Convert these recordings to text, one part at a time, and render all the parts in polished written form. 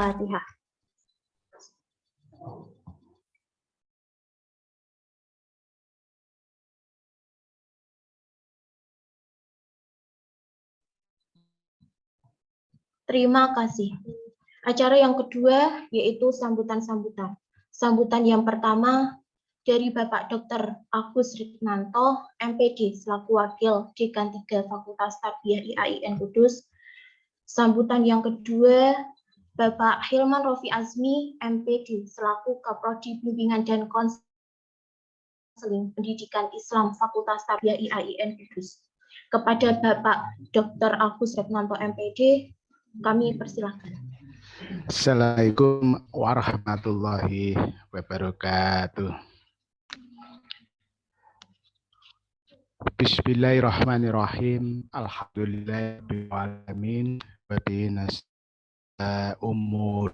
Al-Fatihah. Terima kasih. Acara yang kedua yaitu sambutan-sambutan. Sambutan yang pertama dari Bapak Dr. Agus Riknanto, MPD, selaku Wakil Dekan 3 Fakultas Tarbiyah IAIN Kudus. Sambutan yang kedua, Bapak Hilman Rofi Azmi, MPD, selaku Kaprodi Bimbingan dan Konseling Pendidikan Islam Fakultas Tarbiyah IAIN Kudus. Kepada Bapak Dr. Agus Riknanto, MPD, kami persilahkan. Assalamualaikum warahmatullahi wabarakatuh. Bismillahirrahmanirrahim. Alhamdulillahirabbil alamin wa bihi nasta'inu umur.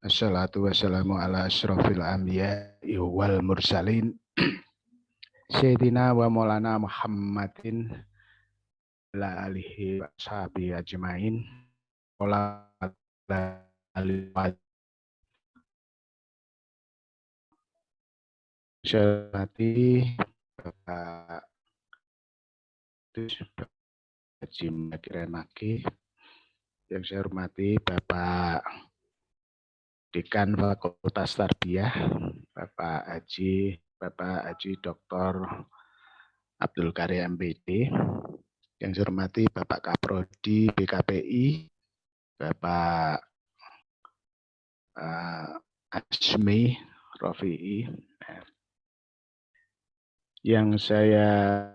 Assalatu wassalamu ala asyrafil anbiya'i wal mursalin. Sayyidina wa maulana Muhammadin ala alihi wa sahbihi ajmain. Saya hormati Bapak Haji Maki, yang saya hormati Bapak Dekan Fakultas Tarbiyah, Bapak Haji Dr. Abdul Karim MPD, yang saya hormati Bapak Kaprodi BKPI, Bapak Azmi Rofi'i, yang saya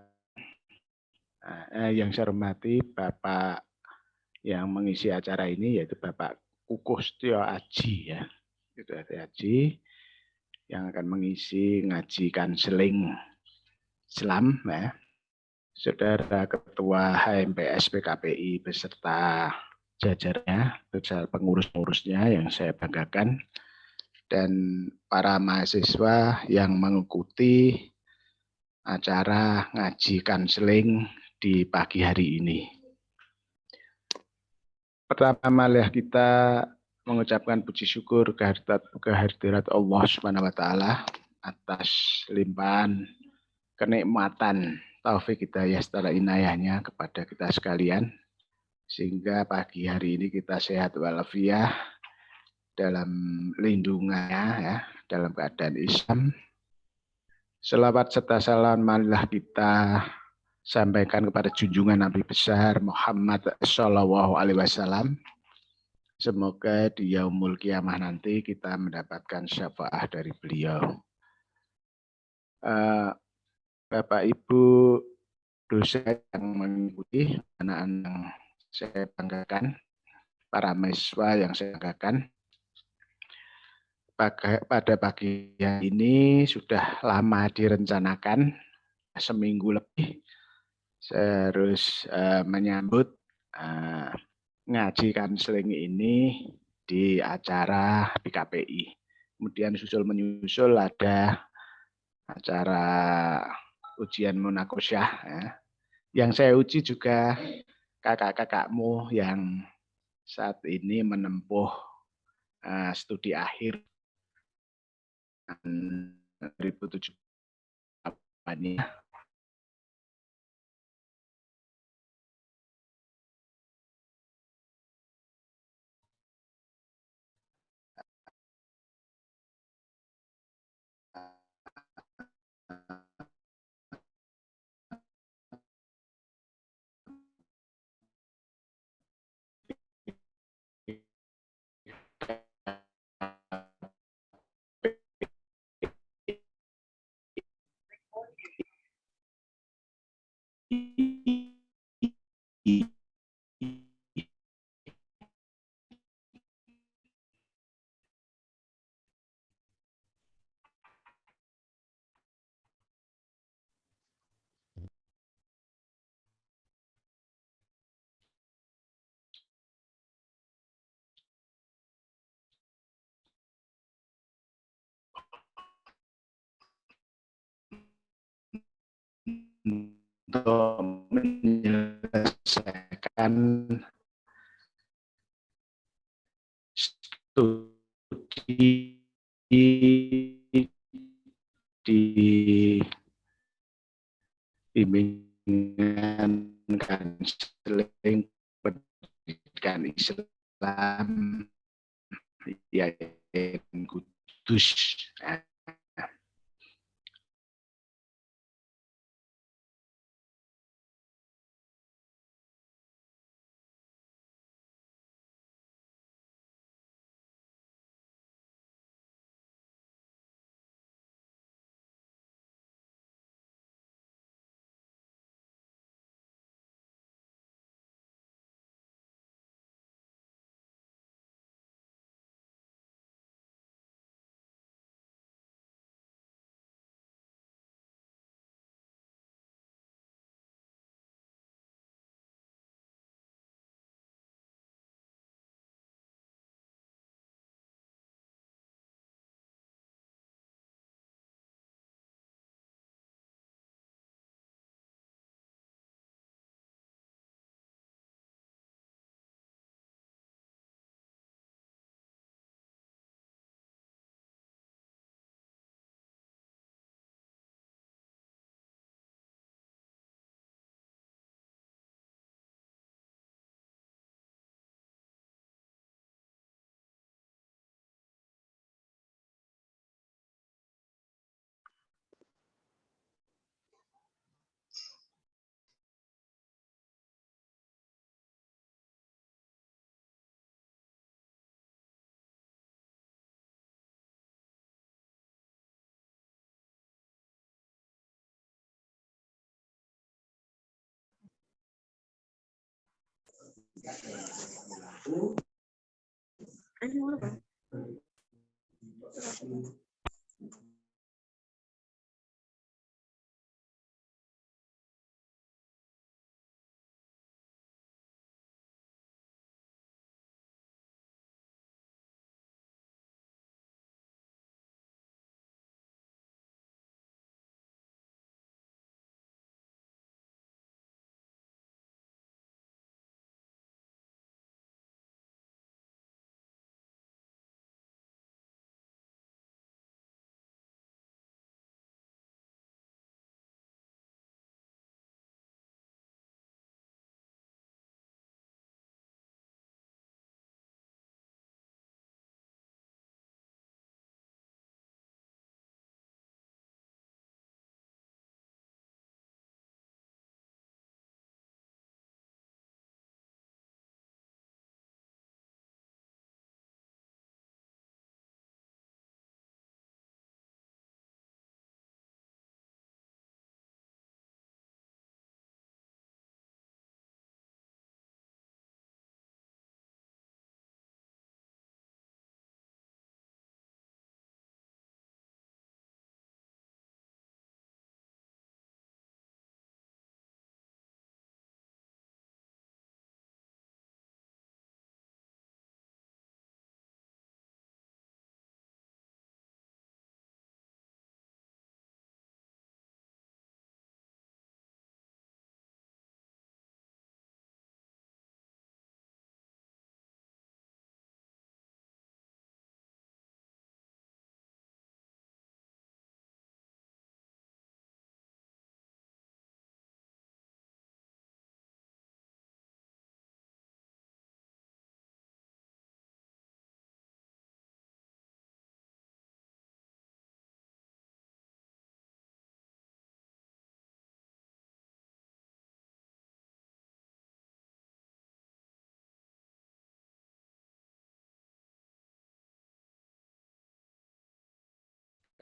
hormati Bapak yang mengisi acara ini, yaitu Bapak Kukustyo Aji, ya, itu Aji yang akan mengisi ngaji kanseling Islam, ya. Saudara Ketua HMPS PKPI beserta jajarnya, beserta pengurus-pengurusnya yang saya banggakan, dan para mahasiswa yang mengikuti acara ngaji kanseling di pagi hari ini. Pertama-tama kita mengucapkan puji syukur kehadirat Allah Subhanahu wa taala atas limpahan kenikmatan taufik hidayah serta inayahnya kepada kita sekalian, sehingga pagi hari ini kita sehat walafiat dalam lindungannya, ya, dalam keadaan Islam. Selawat serta salam marilah kita sampaikan kepada junjungan Nabi besar Muhammad Shallallahu Alaihi Wasallam. Semoga di yaumul kiamah nanti kita mendapatkan syafaat dari beliau. Bapak Ibu dosen yang mengikuti, anak-anak yang saya banggakan, para mahasiswa yang saya banggakan, pada pagi ini sudah lama direncanakan, seminggu lebih. Saya harus menyambut ngaji kanseling ini di acara PKPI. Kemudian menyusul ada acara ujian munakosyah, ya. Yang saya uji juga kakak-kakakmu yang saat ini menempuh studi akhir 2017 ini. Untuk menyelesaikan bimbingan konseling pendidikan Islam Yayasan Kudus.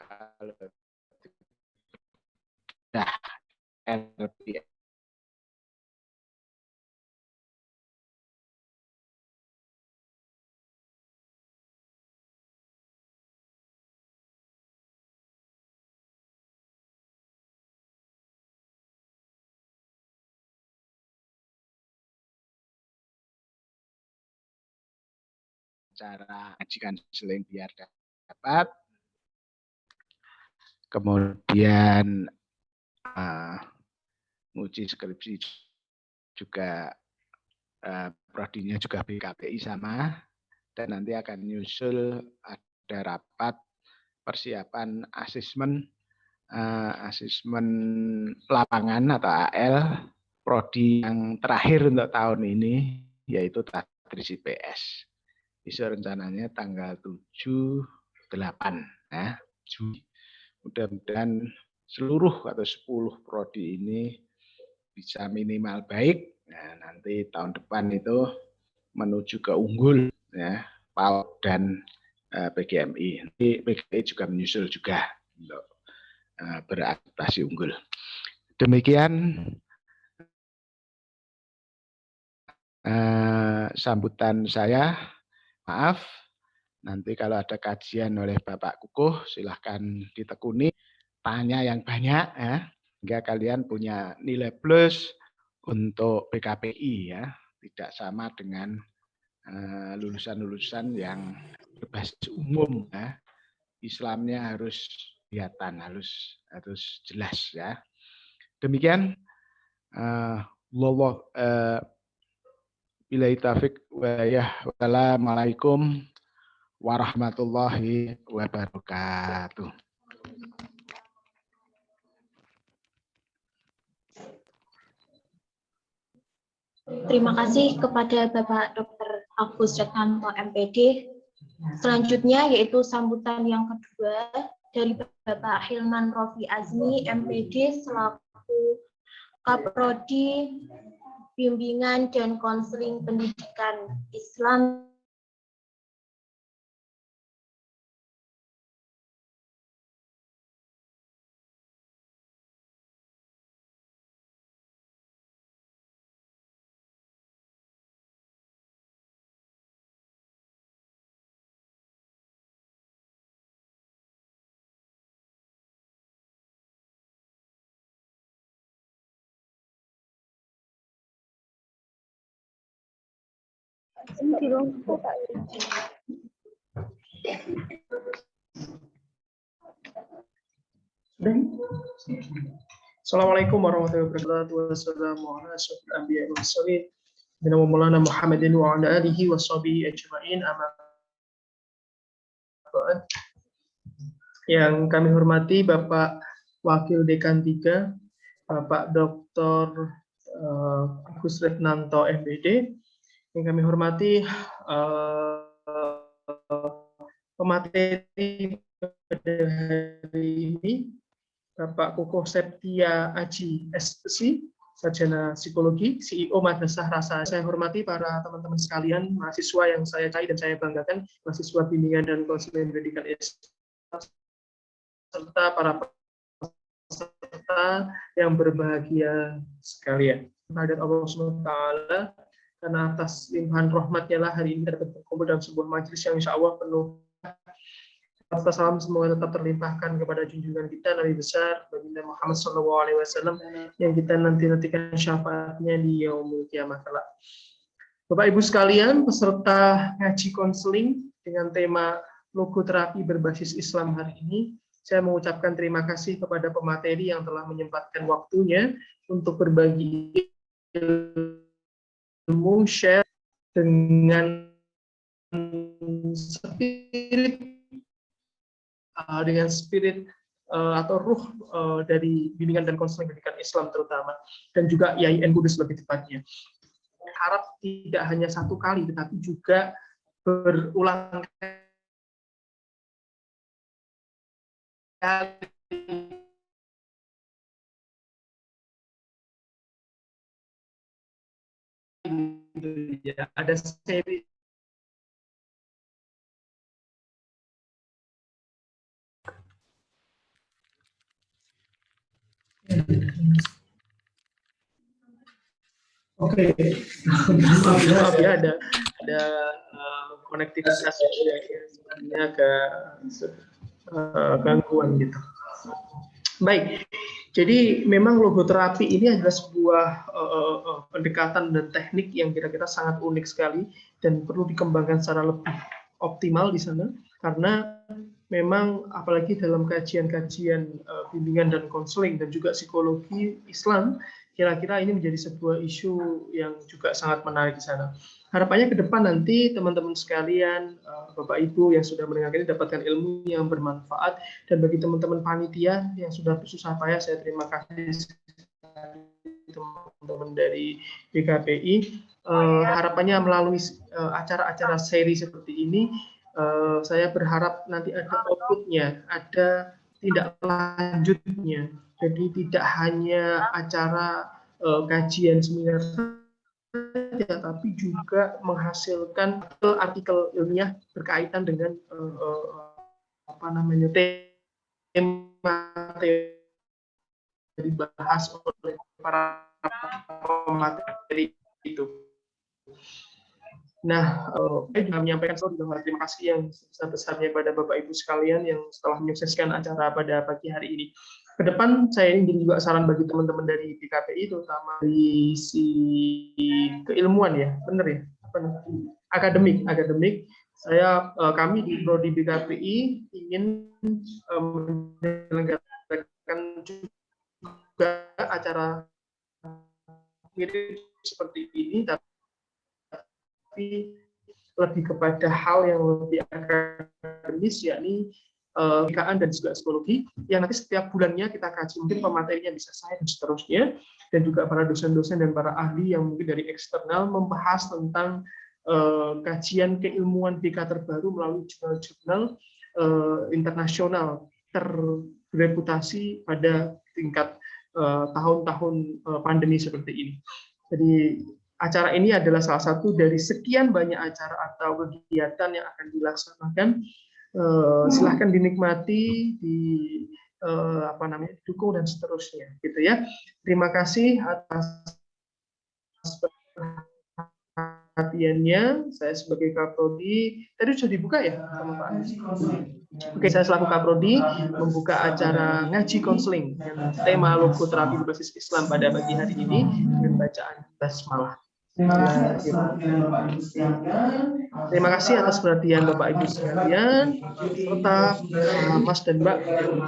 Kalau sudah LPS cara ngajikan seling biar dapat, kemudian uji skripsi juga prodinya juga BKPI sama, dan nanti akan nyusul ada rapat persiapan asesmen asesmen lapangan atau AL prodi yang terakhir untuk tahun ini yaitu Tadris IPS. Bisa rencananya tanggal 7-8 ya, Juli. Mudah-mudahan seluruh atau 10 prodi ini bisa minimal baik. Nah, nanti tahun depan itu menuju ke unggul ya, PAUD dan PGMI. Nanti PGMI juga menyusul juga untuk beradaptasi unggul. Demikian sambutan saya. Maaf, nanti kalau ada kajian oleh Bapak Kukuh, silahkan ditekuni, tanya yang banyak ya, hingga kalian punya nilai plus untuk PKPI ya, tidak sama dengan lulusan-lulusan yang berbasis umum ya. Islamnya harus kelihatan, harus jelas ya. Demikian. Billahi taufiq wassalamualaikum warahmatullahi wabarakatuh. Terima kasih kepada Bapak Dr. Agus Retnanto MPD. Selanjutnya yaitu sambutan yang kedua dari Bapak Hilman Rofi Azmi MPD selaku Kaprodi Bimbingan dan Konseling Pendidikan Islam Assalamualaikum warahmatullahi wabarakatuh. Wassalamualaikum warahmatullahi wabarakatuh. Bina Maulana Muhammadin wa ala alihi wa sahbihi ajma'in. Yang kami hormati Bapak Wakil Dekan 3, Bapak Dr. Agus Retnanto MPD. Yang kami hormati pemateri pada hari ini, Bapak Kukuh Septia Aji SPC, Sarjana Psikologi, CEO Madrasah Rasa. Saya hormati para teman-teman sekalian, mahasiswa yang saya cintai dan saya banggakan, mahasiswa bimbingan dan konseling pendidikan Islam, serta para peserta yang berbahagia sekalian. Kehadirat Allah SWT, karena atas limpahan rahmatnya lah hari ini dapat berkumpul dalam sebuah majelis yang insya Allah penuh. Salam semoga tetap terlimpahkan kepada junjungan kita Nabi besar Baginda Muhammad SAW yang kita nantikan syafaatnya di yaumul kiamah kelak. Bapak Ibu sekalian, peserta ngaji konseling dengan tema logoterapi berbasis Islam hari ini, saya mengucapkan terima kasih kepada pemateri yang telah menyempatkan waktunya untuk berbagi ilmu, share dengan spirit atau ruh dari bimbingan dan konseling pendidikan Islam terutama, dan juga IAIN Kudus lebih tepatnya. Harap tidak hanya satu kali, tetapi juga berulang kali. Ada seri Oke, maaf ya ada konektivitas sebenarnya ke gangguan gitu. Baik, jadi memang logoterapi ini adalah sebuah pendekatan dan teknik yang kira-kira sangat unik sekali dan perlu dikembangkan secara lebih optimal di sana, karena memang apalagi dalam kajian-kajian bimbingan dan konseling dan juga psikologi Islam kira-kira ini menjadi sebuah isu yang juga sangat menarik di sana. Harapannya ke depan nanti teman-teman sekalian, Bapak Ibu yang sudah mendengarkan ini dapatkan ilmu yang bermanfaat, dan bagi teman-teman panitia yang sudah bersusah payah, saya terima kasih teman-teman dari BKPI. Harapannya melalui acara-acara seri seperti ini, saya berharap nanti ada outputnya, ada tindak lanjutnya. Jadi tidak hanya acara kajian seminar saja, tapi juga menghasilkan artikel ilmiah berkaitan dengan tema yang dibahas oleh para pemateri itu. Nah, saya juga menyampaikan terima kasih yang sebesar-besarnya pada Bapak Ibu sekalian yang setelah menyukseskan acara pada pagi hari ini. Ke depan saya ingin juga saran bagi teman-teman dari BKPI, terutama di si keilmuan ya, benar ya, akademik. Kami di Prodi BKPI ingin menyelenggarakan juga acara mirip seperti ini, tapi lebih kepada hal yang lebih akademis, yakni PKN dan juga psikologi, yang nanti setiap bulannya kita kaji, mungkin pematerinya bisa saya dan seterusnya, dan juga para dosen-dosen dan para ahli yang mungkin dari eksternal membahas tentang kajian keilmuan BK terbaru melalui jurnal-jurnal internasional terreputasi pada tingkat tahun-tahun pandemi seperti ini. Jadi acara ini adalah salah satu dari sekian banyak acara atau kegiatan yang akan dilaksanakan. Silahkan dinikmati, didukung dan seterusnya, gitu ya. Terima kasih atas perhatiannya. Saya sebagai Kaprodi, tadi sudah dibuka ya sama Pak Anies? Oke, saya selaku Kaprodi membuka acara ngaji konseling dengan tema logoterapi berbasis Islam pada pagi hari ini dengan bacaan basmalah. Terima kasih atas perhatian Bapak Ibu sekalian, serta Mas dan Mbak yang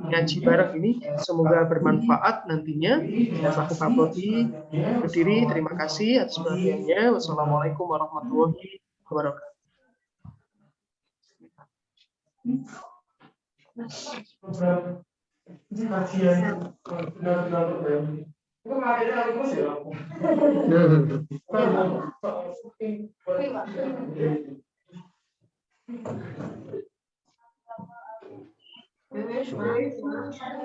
ngaji bareng ini. Semoga bermanfaat nantinya. Saya selaku Kaprodi berdiri. Terima kasih atas perhatiannya. Wassalamualaikum warahmatullahi wabarakatuh.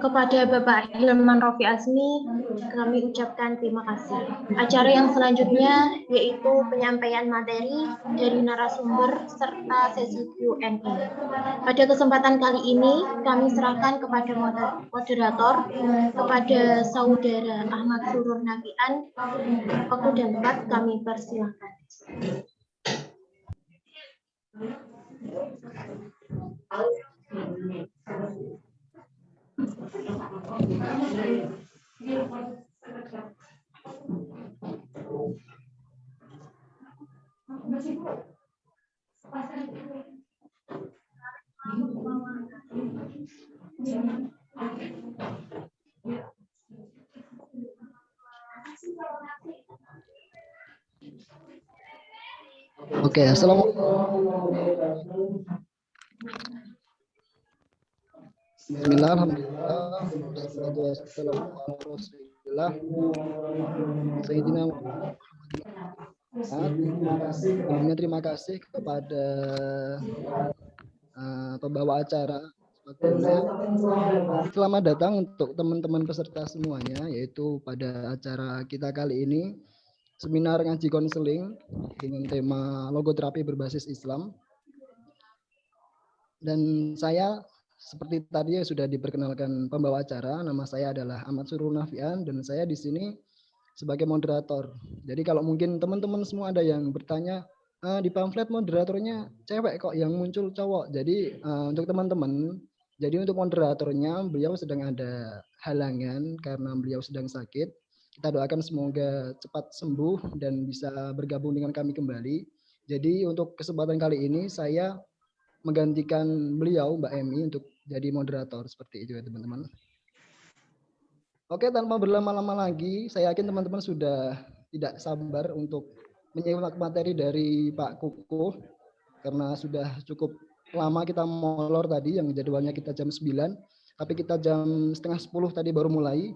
Kepada Bapak Hilman Rofi Azmi, kami ucapkan terima kasih. Acara yang selanjutnya yaitu penyampaian materi dari narasumber serta sesi Q&A. Pada kesempatan kali ini, kami serahkan kepada moderator, kepada Saudara Ahmad Surur Nafian. Waktu dan tempat kami persilahkan. Oke, assalamualaikum. Bismillah, alhamdulillah, wassalatu wassalamu ala rasulillah, Sayyidina Muhammad. Sebelumnya terima kasih kepada pembawa acara. Selamat datang untuk teman-teman peserta semuanya, yaitu pada acara kita kali ini, seminar ngaji konseling dengan tema logoterapi berbasis Islam. Dan saya seperti tadi sudah diperkenalkan pembawa acara, nama saya adalah Ahmad Surur Nafian dan saya di sini sebagai moderator. Jadi kalau mungkin teman-teman semua ada yang bertanya, di pamflet moderatornya cewek kok yang muncul cowok. Jadi untuk teman-teman, jadi untuk moderatornya beliau sedang ada halangan karena beliau sedang sakit. Kita doakan semoga cepat sembuh dan bisa bergabung dengan kami kembali. Jadi untuk kesempatan kali ini saya menggantikan beliau, Mbak Emi, untuk jadi moderator seperti itu ya teman-teman. Oke, tanpa berlama-lama lagi, saya yakin teman-teman sudah tidak sabar untuk menyimak materi dari Pak Kukuh, karena sudah cukup lama kita molor tadi, yang jadwalnya kita jam 9, tapi kita jam setengah 10 tadi baru mulai.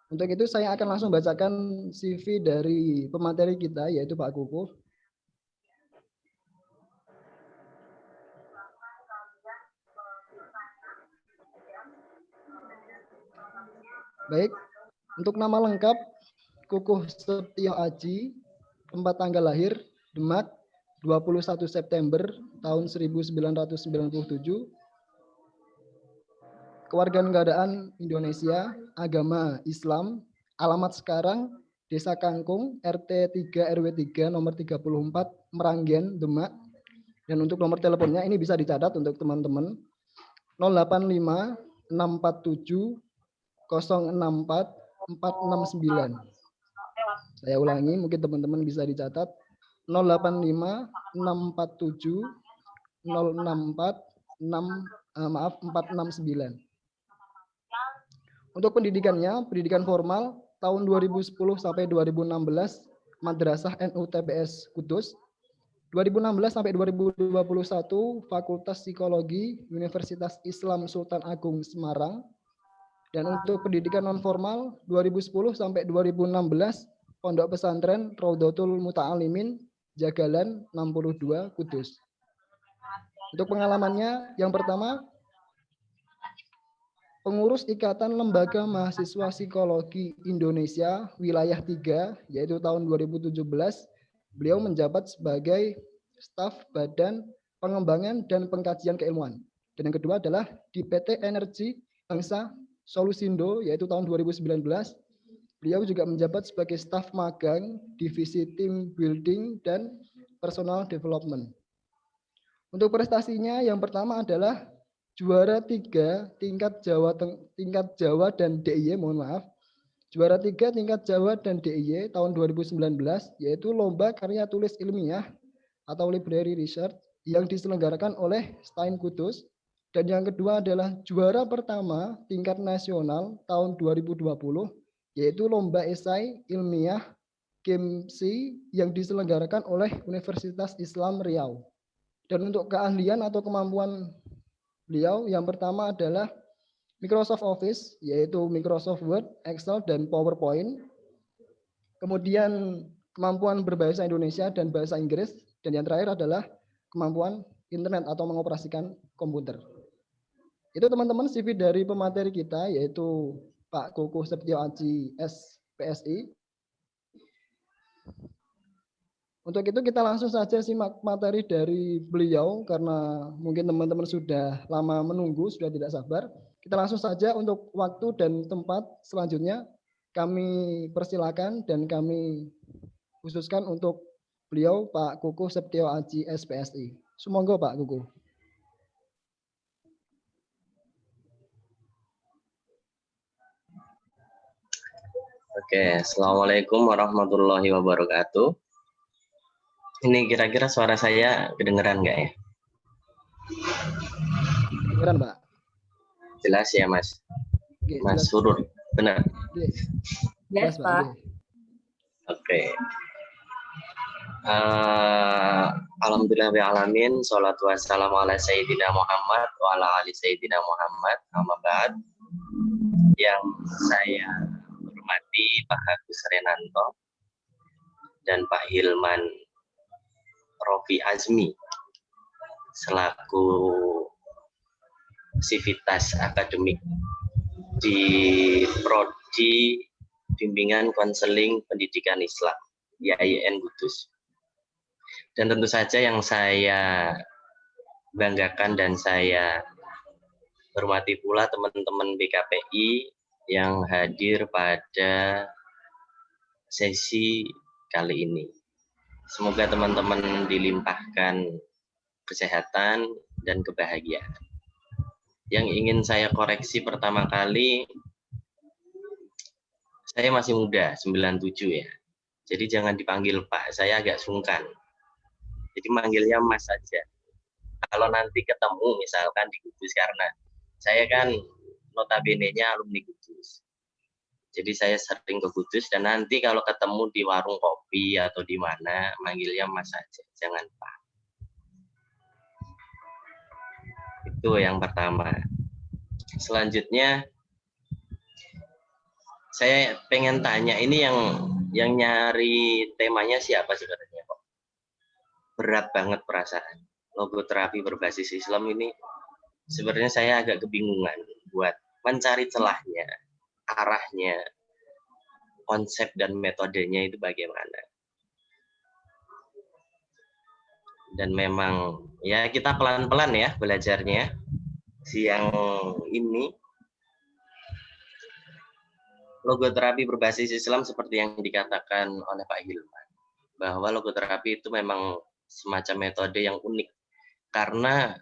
Untuk itu saya akan langsung bacakan CV dari pemateri kita, yaitu Pak Kukuh. Baik, untuk nama lengkap Kukuh Setio Aji, tempat tanggal lahir Demak 21 September tahun 1997, kewarganegaraan Indonesia, agama Islam, alamat sekarang Desa Kangkung, RT 3 RW 3 nomor 34 Meranggen, Demak. Dan untuk nomor teleponnya ini bisa dicatat untuk teman-teman 085 647 064 469. Saya ulangi, mungkin teman-teman bisa dicatat 085 647 064 469. Untuk pendidikannya, pendidikan formal tahun 2010 sampai 2016 Madrasah NU TPS Kudus. 2016 sampai 2021 Fakultas Psikologi Universitas Islam Sultan Agung Semarang. Dan untuk pendidikan non formal 2010 sampai 2016 Pondok Pesantren Raudhatul Muta'alimin Jagalan 62 Kudus. Untuk pengalamannya, yang pertama pengurus Ikatan Lembaga Mahasiswa Psikologi Indonesia Wilayah 3, yaitu tahun 2017, beliau menjabat sebagai staf Badan Pengembangan dan Pengkajian Keilmuan. Dan yang kedua adalah di PT Energi Bangsa Solusindo, yaitu tahun 2019, beliau juga menjabat sebagai staf magang Divisi Team Building dan Personal Development. Untuk prestasinya, yang pertama adalah juara 3 tingkat Jawa dan DIY, mohon maaf. Juara 3 tingkat Jawa dan DIY tahun 2019, yaitu Lomba Karya Tulis Ilmiah atau Library Research yang diselenggarakan oleh Stein Kudus. Dan yang kedua adalah juara pertama tingkat nasional tahun 2020, yaitu Lomba Esai Ilmiah KIMSI yang diselenggarakan oleh Universitas Islam Riau. Dan untuk keahlian atau kemampuan beliau, yang pertama adalah Microsoft Office, yaitu Microsoft Word, Excel, dan PowerPoint. Kemudian kemampuan berbahasa Indonesia dan bahasa Inggris. Dan yang terakhir adalah kemampuan internet atau mengoperasikan komputer. Itu teman-teman CV dari pemateri kita, yaitu Pak Kukuh Setio Aji SPSI. Untuk itu kita langsung saja simak materi dari beliau, karena mungkin teman-teman sudah lama menunggu, sudah tidak sabar. Kita langsung saja untuk waktu dan tempat selanjutnya kami persilakan dan kami khususkan untuk beliau Pak Kukuh Setio Aji SPSI. Sumangga Pak Kukuh. Oke, Assalamualaikum warahmatullahi wabarakatuh. Ini kira-kira suara saya kedengeran nggak ya? Kedengeran, Pak. Jelas ya, Mas? Oke, Mas jelas. Surur, benar? Jelas, Pak. Oke. Alhamdulillahirrahmanirrahim. Sholatu wassalamu ala Sayyidina Muhammad wa ala ali Sayyidina Muhammad. Amma ba'd. Yang saya hormati Pak Agus Renanto dan Pak Hilman Rofi Azmi selaku sivitas akademik di Prodi Bimbingan Konseling Pendidikan Islam YIN Kudus. Dan tentu saja yang saya banggakan dan saya hormati pula teman-teman BKPI yang hadir pada sesi kali ini. Semoga teman-teman dilimpahkan kesehatan dan kebahagiaan. Yang ingin saya koreksi pertama kali, saya masih muda, 97 ya. Jadi jangan dipanggil Pak, saya agak sungkan. Jadi manggilnya Mas saja. Kalau nanti ketemu misalkan di Kudus, karena saya kan notabene-nya alumni Kudus. Jadi saya sering ke Kudus dan nanti kalau ketemu di warung kopi atau di mana, manggilnya Mas aja, jangan Pak. Itu yang pertama. Selanjutnya saya pengen tanya, ini yang nyari temanya siapa sebenarnya kok? Berat banget perasaan. Logoterapi berbasis Islam ini sebenarnya saya agak kebingungan buat mencari celahnya, arahnya, konsep dan metodenya itu bagaimana. Dan memang ya kita pelan-pelan ya belajarnya. Siang ini logoterapi berbasis Islam seperti yang dikatakan oleh Pak Hilman, bahwa logoterapi itu memang semacam metode yang unik. Karena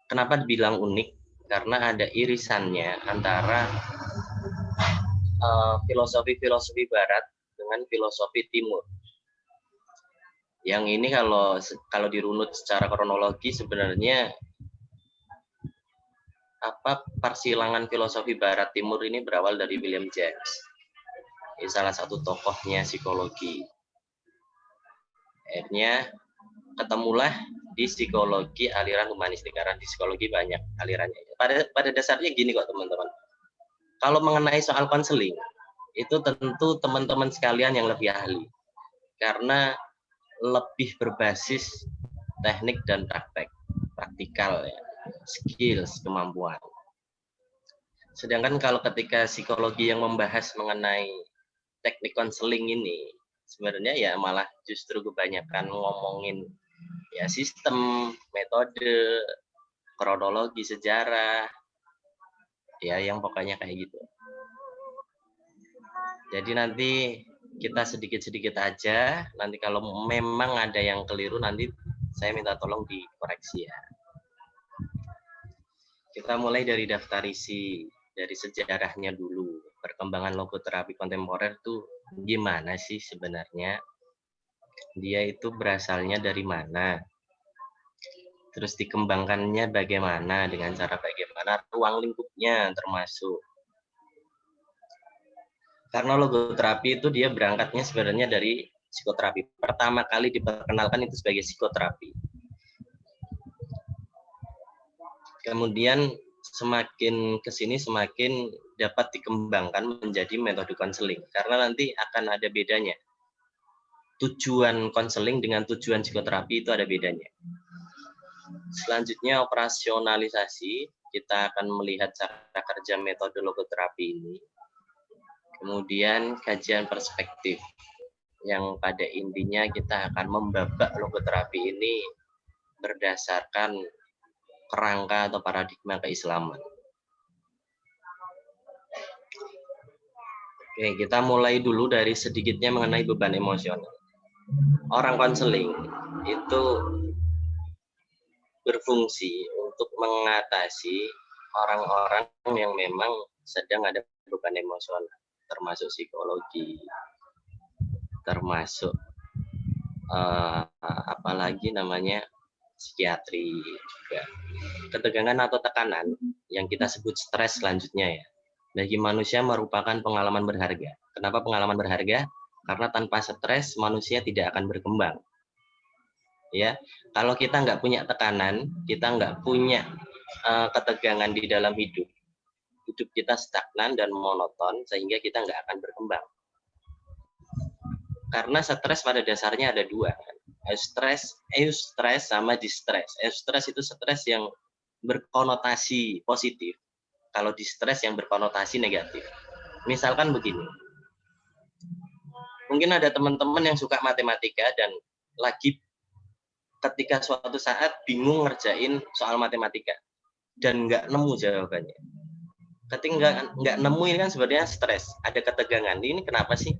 kenapa dibilang unik? Karena ada irisannya antara filosofi-filosofi Barat dengan filosofi Timur. Yang ini kalau dirunut secara kronologi sebenarnya persilangan filosofi Barat Timur ini berawal dari William James, salah satu tokohnya psikologi. Akhirnya ketemulah di psikologi aliran humanistik, karena di psikologi banyak alirannya. Pada dasarnya gini kok teman-teman. Kalau mengenai soal konseling, itu tentu teman-teman sekalian yang lebih ahli. Karena lebih berbasis teknik dan praktikal ya, skills, kemampuan. Sedangkan kalau ketika psikologi yang membahas mengenai teknik konseling ini, sebenarnya ya malah justru kebanyakan ngomongin ya sistem, metode, kronologi, sejarah, ya yang pokoknya kayak gitu. Jadi nanti kita sedikit-sedikit aja, nanti kalau memang ada yang keliru nanti saya minta tolong dikoreksi ya. Kita mulai dari daftar isi, dari sejarahnya dulu. Perkembangan logoterapi kontemporer tuh gimana sih sebenarnya? Dia itu berasalnya dari mana? Terus dikembangkannya bagaimana, dengan cara bagaimana, ruang lingkupnya termasuk. Karena logoterapi itu dia berangkatnya sebenarnya dari psikoterapi. Pertama kali diperkenalkan itu sebagai psikoterapi. Kemudian semakin kesini semakin dapat dikembangkan menjadi metode konseling. Karena nanti akan ada bedanya. Tujuan konseling dengan tujuan psikoterapi itu ada bedanya. Selanjutnya operasionalisasi, kita akan melihat cara kerja metode logoterapi ini. Kemudian kajian perspektif, yang pada intinya kita akan membabak logoterapi ini berdasarkan kerangka atau paradigma keislaman. Oke, kita mulai dulu dari sedikitnya mengenai beban emosional. Orang konseling itu berfungsi untuk mengatasi orang-orang yang memang sedang ada beban emosional, termasuk psikologi, termasuk apalagi namanya psikiatri juga. Ketegangan atau tekanan yang kita sebut stres selanjutnya ya, bagi manusia merupakan pengalaman berharga. Kenapa pengalaman berharga? Karena tanpa stres manusia tidak akan berkembang. Ya, kalau kita nggak punya tekanan, kita nggak punya ketegangan di dalam hidup kita stagnan dan monoton, sehingga kita nggak akan berkembang. Karena stres pada dasarnya ada dua, eustress sama distress. Eustress itu stres yang berkonotasi positif, kalau distress yang berkonotasi negatif. Misalkan begini, mungkin ada teman-teman yang suka matematika dan lagi ketika suatu saat bingung ngerjain soal matematika dan nggak nemu jawabannya. Ketika nggak nemu ini kan sebenarnya stres, ada ketegangan. Ini kenapa sih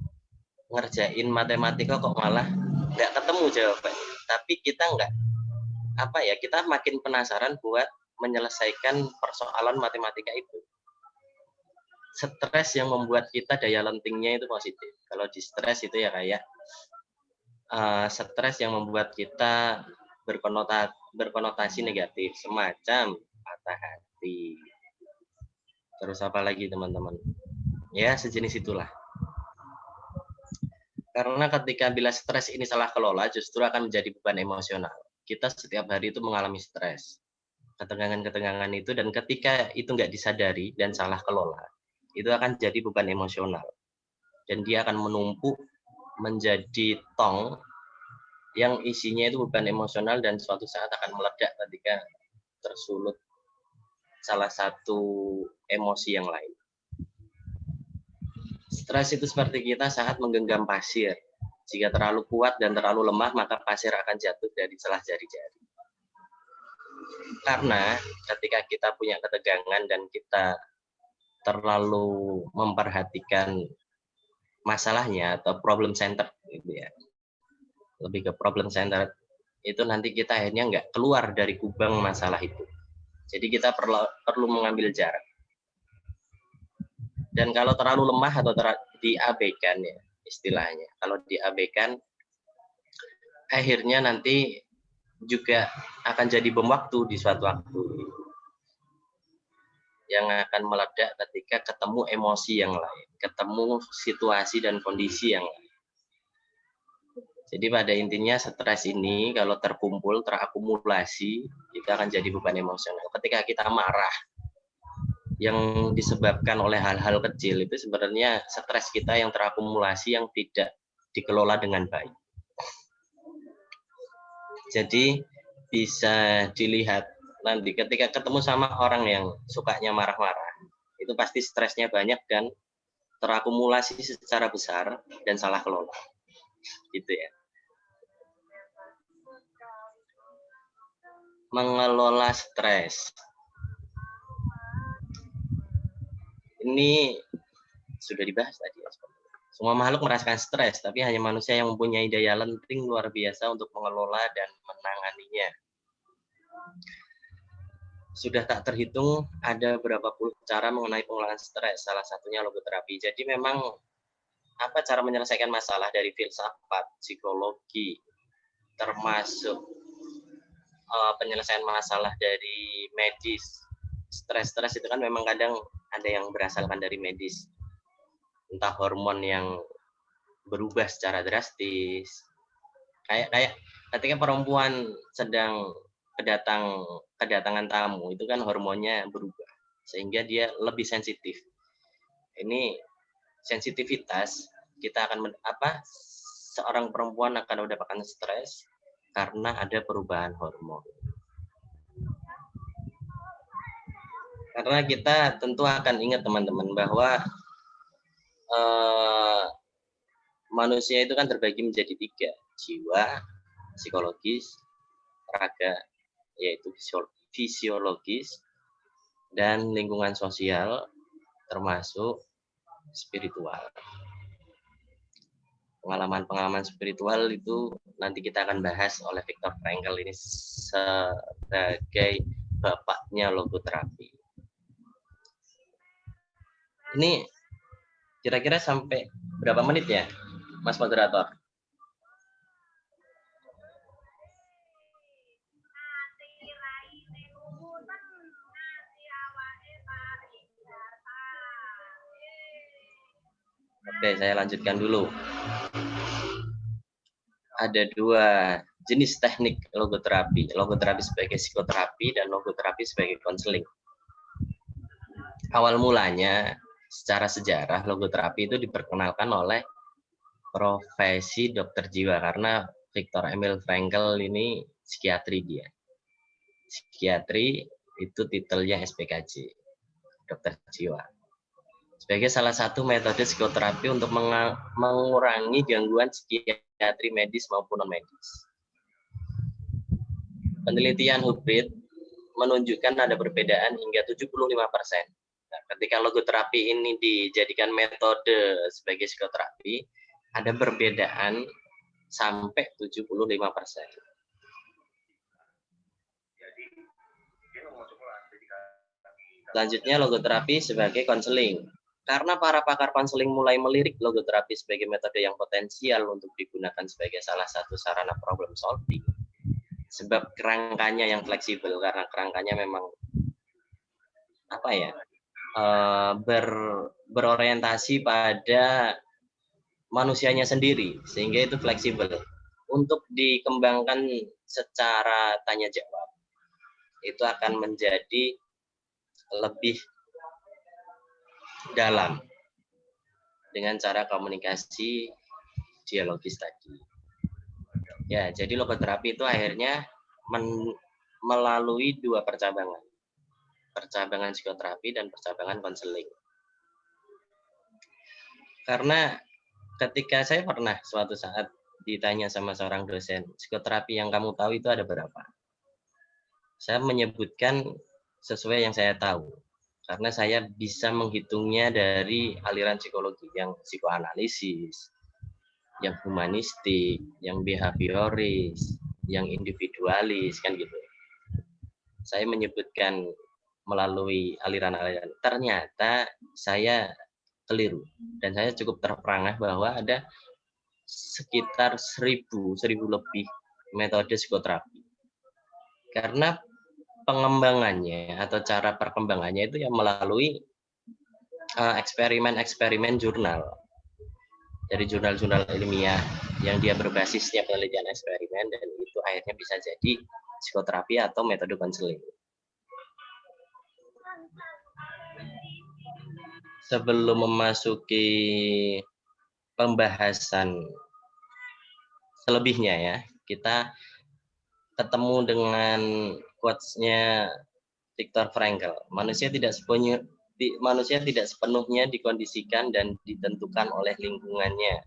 ngerjain matematika kok malah nggak ketemu jawabannya? Tapi kita kita makin penasaran buat menyelesaikan persoalan matematika itu. Stres yang membuat kita daya lentingnya itu positif. Kalau di stres itu ya kayak stres yang membuat kita berkonotasi negatif, semacam patah hati, Terus apa lagi teman-teman? Ya sejenis itulah. Karena ketika bila stres ini salah kelola justru akan menjadi beban emosional. Kita setiap hari itu mengalami stres, ketegangan-ketegangan itu, dan ketika itu nggak disadari dan salah kelola, itu akan jadi beban emosional. Dan dia akan menumpuk menjadi tong yang isinya itu beban emosional dan suatu saat akan meledak ketika tersulut salah satu emosi yang lain. Stres itu seperti kita saat menggenggam pasir. Jika terlalu kuat dan terlalu lemah, maka pasir akan jatuh dari celah jari-jari. Karena ketika kita punya ketegangan dan kita terlalu memperhatikan masalahnya atau problem center, gitu ya, lebih ke problem center, itu nanti kita akhirnya nggak keluar dari kubang masalah itu. Jadi kita perlu mengambil jarak. Dan kalau terlalu lemah atau diabaikan ya istilahnya, kalau diabaikan akhirnya nanti juga akan jadi bom waktu di suatu waktu yang akan meledak ketika ketemu emosi yang lain, ketemu situasi dan kondisi yang lain. Jadi pada intinya stres ini kalau terkumpul, terakumulasi, itu akan jadi beban emosional. Ketika kita marah, yang disebabkan oleh hal-hal kecil itu sebenarnya stres kita yang terakumulasi yang tidak dikelola dengan baik. Jadi bisa dilihat nanti ketika ketemu sama orang yang sukanya marah-marah, itu pasti stresnya banyak dan terakumulasi secara besar dan salah kelola. Gitu ya. Mengelola stres. Ini sudah dibahas tadi ya. Semua makhluk merasakan stres, tapi hanya manusia yang mempunyai daya lenting luar biasa untuk mengelola dan menanganinya. Sudah tak terhitung ada berapa puluh cara mengenai pengelolaan stres, salah satunya logoterapi. Jadi memang apa cara menyelesaikan masalah dari filsafat, psikologi, termasuk penyelesaian masalah dari medis. Stres itu kan memang kadang ada yang berasalkan dari medis. Entah hormon yang berubah secara drastis. Kayak ketika perempuan sedang kedatangan tamu, itu kan hormonnya berubah sehingga dia lebih sensitif. Ini sensitivitas kita akan seorang perempuan akan mendapatkan stres karena ada perubahan hormon. Karena kita tentu akan ingat teman-teman bahwa manusia itu kan terbagi menjadi 3, jiwa, psikologis, raga, yaitu fisiologis, dan lingkungan sosial, termasuk spiritual. Pengalaman-pengalaman spiritual itu nanti kita akan bahas oleh Viktor Frankl ini sebagai bapaknya logoterapi. Ini kira-kira sampai berapa menit ya, Mas Moderator? Oke, saya lanjutkan dulu. Ada 2 jenis teknik logoterapi. Logoterapi sebagai psikoterapi dan logoterapi sebagai konseling. Awal mulanya, secara sejarah, logoterapi itu diperkenalkan oleh profesi dokter jiwa. Karena Viktor Emil Frankl ini psikiatri dia. Psikiatri itu titelnya SPKJ, dokter jiwa. Sebagai salah satu metode psikoterapi untuk mengurangi gangguan psikiatri medis maupun non-medis. Penelitian Hubbard menunjukkan ada perbedaan hingga 75%. Nah, ketika logoterapi ini dijadikan metode sebagai psikoterapi, ada perbedaan sampai 75%. Selanjutnya logoterapi sebagai konseling. Karena para pakar konseling mulai melirik logoterapi sebagai metode yang potensial untuk digunakan sebagai salah satu sarana problem solving. Sebab kerangkanya yang fleksibel, karena kerangkanya memang berorientasi pada manusianya sendiri, sehingga itu fleksibel. Untuk dikembangkan secara tanya jawab, itu akan menjadi lebih dalam dengan cara komunikasi dialogis tadi. Ya, jadi logoterapi itu akhirnya melalui dua percabangan psikoterapi dan percabangan konseling. Karena ketika saya pernah suatu saat ditanya sama seorang dosen, psikoterapi yang kamu tahu itu ada berapa? Saya menyebutkan sesuai yang saya tahu, karena saya bisa menghitungnya dari aliran psikologi yang psikoanalisis, yang humanistik, yang behavioris, yang individualis, kan gitu. Saya menyebutkan melalui aliran-aliran. Ternyata saya keliru, dan saya cukup terperangah bahwa ada sekitar 1000 lebih metode psikoterapi. Karena pengembangannya atau cara perkembangannya itu yang melalui eksperimen-eksperimen jurnal. Dari jurnal-jurnal ilmiah yang dia berbasisnya penelitian eksperimen, dan itu akhirnya bisa jadi psikoterapi atau metode konseling. Sebelum memasuki pembahasan selebihnya ya, kita ketemu dengan quotes-nya Viktor Frankl. Manusia tidak sepenuhnya dikondisikan dan ditentukan oleh lingkungannya,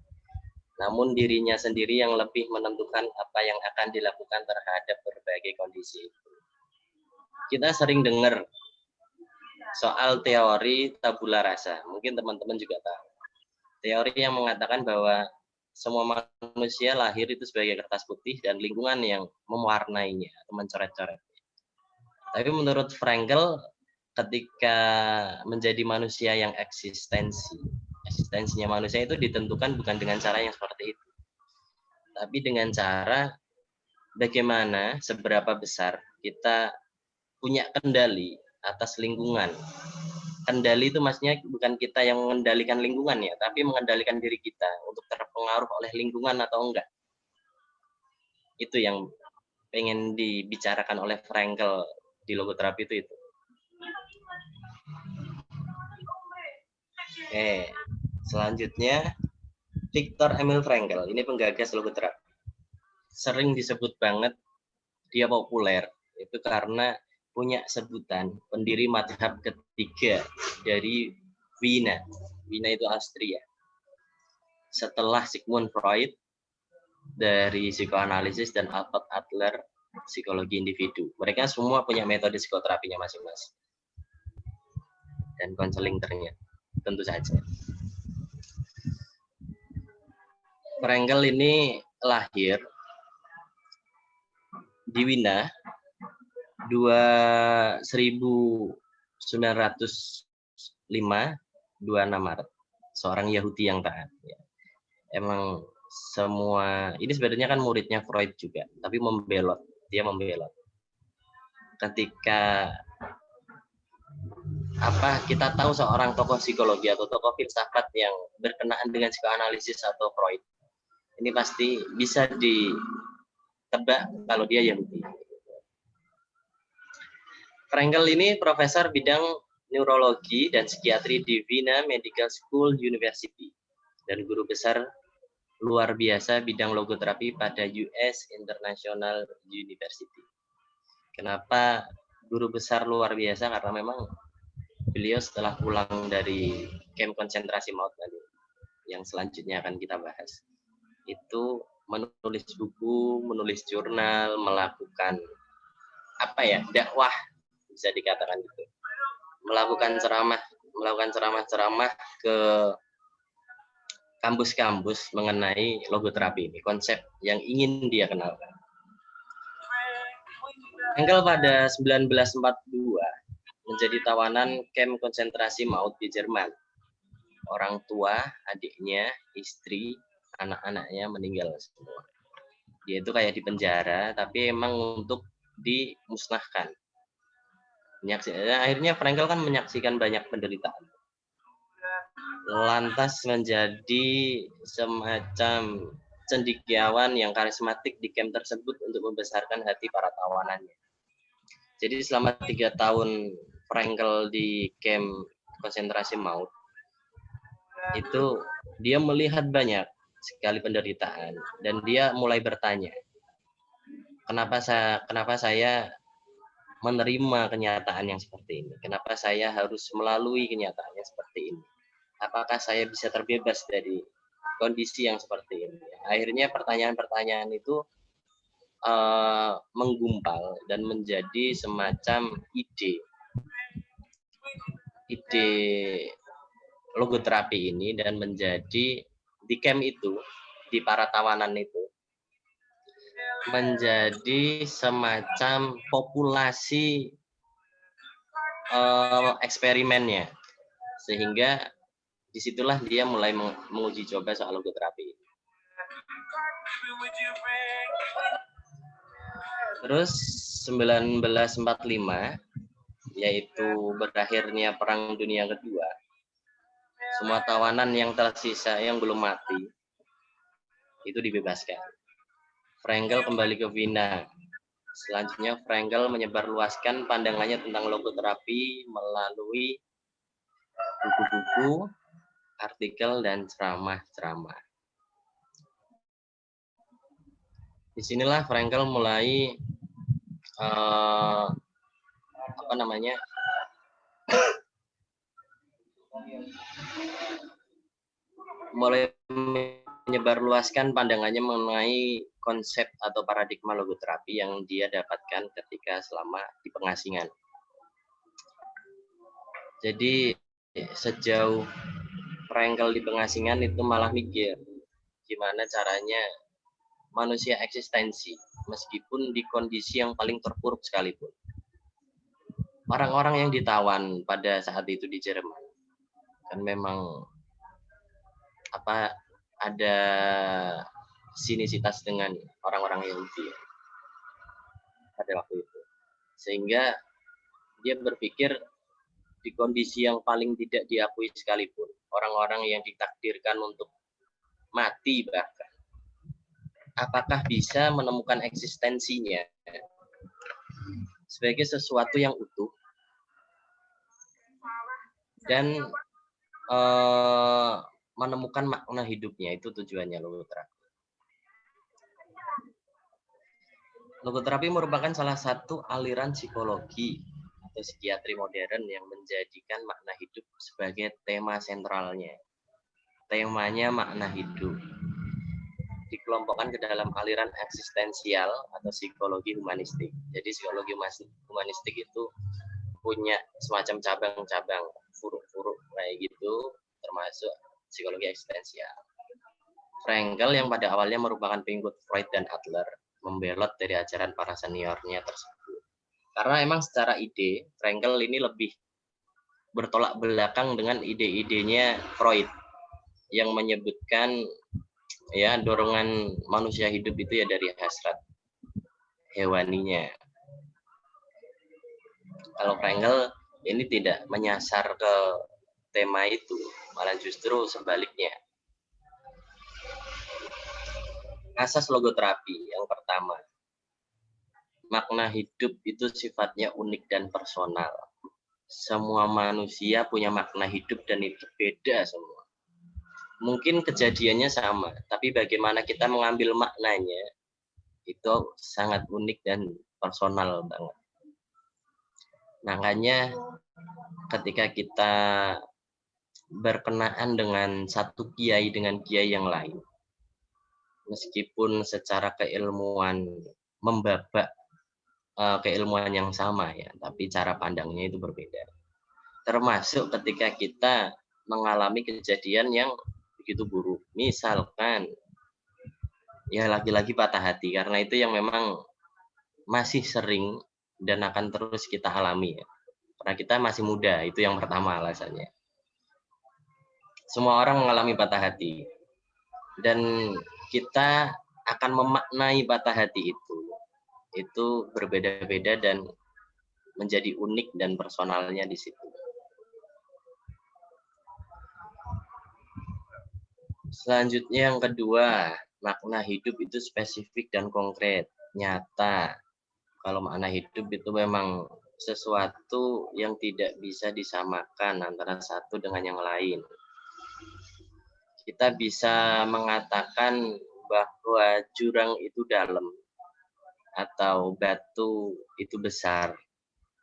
namun dirinya sendiri yang lebih menentukan apa yang akan dilakukan terhadap berbagai kondisi. Kita sering dengar soal teori tabula rasa, mungkin teman-teman juga tahu. Teori yang mengatakan bahwa semua manusia lahir itu sebagai kertas putih dan lingkungan yang mewarnainya atau mencoret-coret. Tapi menurut Frankl, ketika menjadi manusia yang eksistensinya manusia itu ditentukan bukan dengan cara yang seperti itu, tapi dengan cara bagaimana seberapa besar kita punya kendali atas lingkungan. Kendali itu maksudnya bukan kita yang mengendalikan lingkungan ya, tapi mengendalikan diri kita untuk terpengaruh oleh lingkungan atau enggak. Itu yang pengen dibicarakan oleh Frankl di logoterapi itu. Selanjutnya Viktor Emil Frankl, ini penggagas logoterapi. Sering disebut banget dia populer, itu karena punya sebutan pendiri mazhab ketiga dari Wiener. Wiener itu Austria. Setelah Sigmund Freud dari psikoanalisis dan Albert Adler psikologi individu. Mereka semua punya metode psikoterapinya masing-masing. Dan konseling ternyata tentu saja. Frankl ini lahir di Wina 1905, 26 Maret. Seorang Yahudi yang taat. Emang semua ini sebenarnya kan muridnya Freud juga, tapi dia membelot. Ketika kita tahu seorang tokoh psikologi atau tokoh filsafat yang berkenaan dengan psikoanalisis atau Freud, ini pasti bisa ditebak kalau dia Yahudi. Frankl ini profesor bidang neurologi dan psikiatri di Vienna Medical School University dan guru besar luar biasa bidang logoterapi pada US International University. Kenapa guru besar luar biasa? Karena memang beliau setelah pulang dari kamp konsentrasi maut tadi, yang selanjutnya akan kita bahas, itu menulis buku, menulis jurnal, melakukan dakwah, bisa dikatakan gitu, melakukan ceramah ke kampus-kampus mengenai logoterapi ini, konsep yang ingin dia kenalkan. Frankl pada 1942 menjadi tawanan kamp konsentrasi maut di Jerman. Orang tua, adiknya, istri, anak-anaknya meninggal semua. Dia itu kayak di penjara, tapi emang untuk dimusnahkan. Akhirnya Frankel kan menyaksikan banyak penderitaan. Lantas menjadi semacam cendekiawan yang karismatik di camp tersebut untuk membesarkan hati para tawanannya. Jadi selama 3 tahun Frankel di camp konsentrasi maut, itu dia melihat banyak sekali penderitaan dan dia mulai bertanya, kenapa saya menerima kenyataan yang seperti ini? Kenapa saya harus melalui kenyataan yang seperti ini? Apakah saya bisa terbebas dari kondisi yang seperti ini? Akhirnya pertanyaan-pertanyaan itu menggumpal dan menjadi semacam ide logoterapi ini, dan menjadi di camp itu, di para tawanan itu, menjadi semacam populasi eksperimennya, sehingga disitulah dia mulai menguji coba soal logoterapi. Terus 1945, yaitu berakhirnya Perang Dunia Kedua, semua tawanan yang tersisa yang belum mati itu dibebaskan. Frankel kembali ke Wina. Selanjutnya Frankel menyebarluaskan pandangannya tentang logoterapi melalui buku-buku, artikel, dan ceramah-ceramah. Disinilah Frankel mulai mulai menyebarluaskan pandangannya mengenai konsep atau paradigma logoterapi yang dia dapatkan ketika selama di pengasingan. Jadi sejauh Frankel di pengasingan itu malah mikir gimana caranya manusia eksistensi meskipun di kondisi yang paling terpuruk sekalipun. Orang-orang yang ditawan pada saat itu di Jerman kan memang ada sinisitas dengan orang-orang Yahudi pada waktu itu, sehingga dia berpikir di kondisi yang paling tidak diakui sekalipun, orang-orang yang ditakdirkan untuk mati bahkan, apakah bisa menemukan eksistensinya sebagai sesuatu yang utuh dan menemukan makna hidupnya. Itu tujuannya logoterapi. Logoterapi merupakan salah satu aliran psikologi atau psikiatri modern yang menjadikan makna hidup sebagai tema sentralnya. Temanya makna hidup dikelompokkan ke dalam aliran eksistensial atau psikologi humanistik. Jadi psikologi humanistik itu punya semacam cabang-cabang, furuk-furuk kayak gitu, termasuk psikologi eksistensial. Frankel yang pada awalnya merupakan pengikut Freud dan Adler membelot dari ajaran para seniornya tersebut. Karena emang secara ide, Frankel ini lebih bertolak belakang dengan ide-idenya Freud yang menyebutkan ya dorongan manusia hidup itu ya dari hasrat hewaninya. Kalau Frankel ini tidak menyasar ke tema itu, malah justru sebaliknya. Asas logoterapi yang pertama, makna hidup itu sifatnya unik dan personal. Semua manusia punya makna hidup dan itu beda semua. Mungkin kejadiannya sama, tapi bagaimana kita mengambil maknanya itu sangat unik dan personal banget. Makanya ketika kita berkenaan dengan satu kiai dengan kiai yang lain, meskipun secara keilmuan membabak keilmuan yang sama ya, tapi cara pandangnya itu berbeda. Termasuk ketika kita mengalami kejadian yang begitu buruk, misalkan ya lagi-lagi patah hati, karena itu yang memang masih sering dan akan terus kita alami ya. Karena kita masih muda, itu yang pertama alasannya. Semua orang mengalami patah hati dan kita akan memaknai patah hati itu berbeda-beda dan menjadi unik dan personalnya di situ. Selanjutnya yang kedua, makna hidup itu spesifik dan konkret, nyata. Kalau makna hidup itu memang sesuatu yang tidak bisa disamakan antara satu dengan yang lain. Kita bisa mengatakan bahwa jurang itu dalam atau batu itu besar.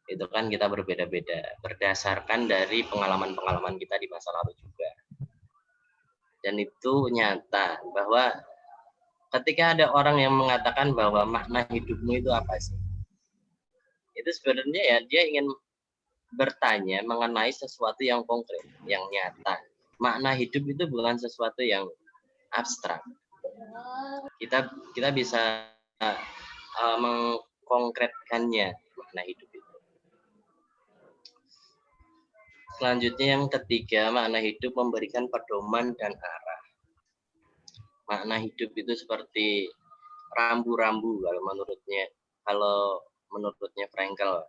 Itu kan kita berbeda-beda berdasarkan dari pengalaman-pengalaman kita di masa lalu juga. Dan itu nyata bahwa ketika ada orang yang mengatakan bahwa makna hidupmu itu apa sih? Itu sebenarnya ya dia ingin bertanya mengenai sesuatu yang konkret, yang nyata. Makna hidup itu bukan sesuatu yang abstrak. Kita bisa mengkonkretkannya makna hidup itu. Selanjutnya yang ketiga, makna hidup memberikan pedoman dan arah. Makna hidup itu seperti rambu-rambu kalau menurutnya Frankl.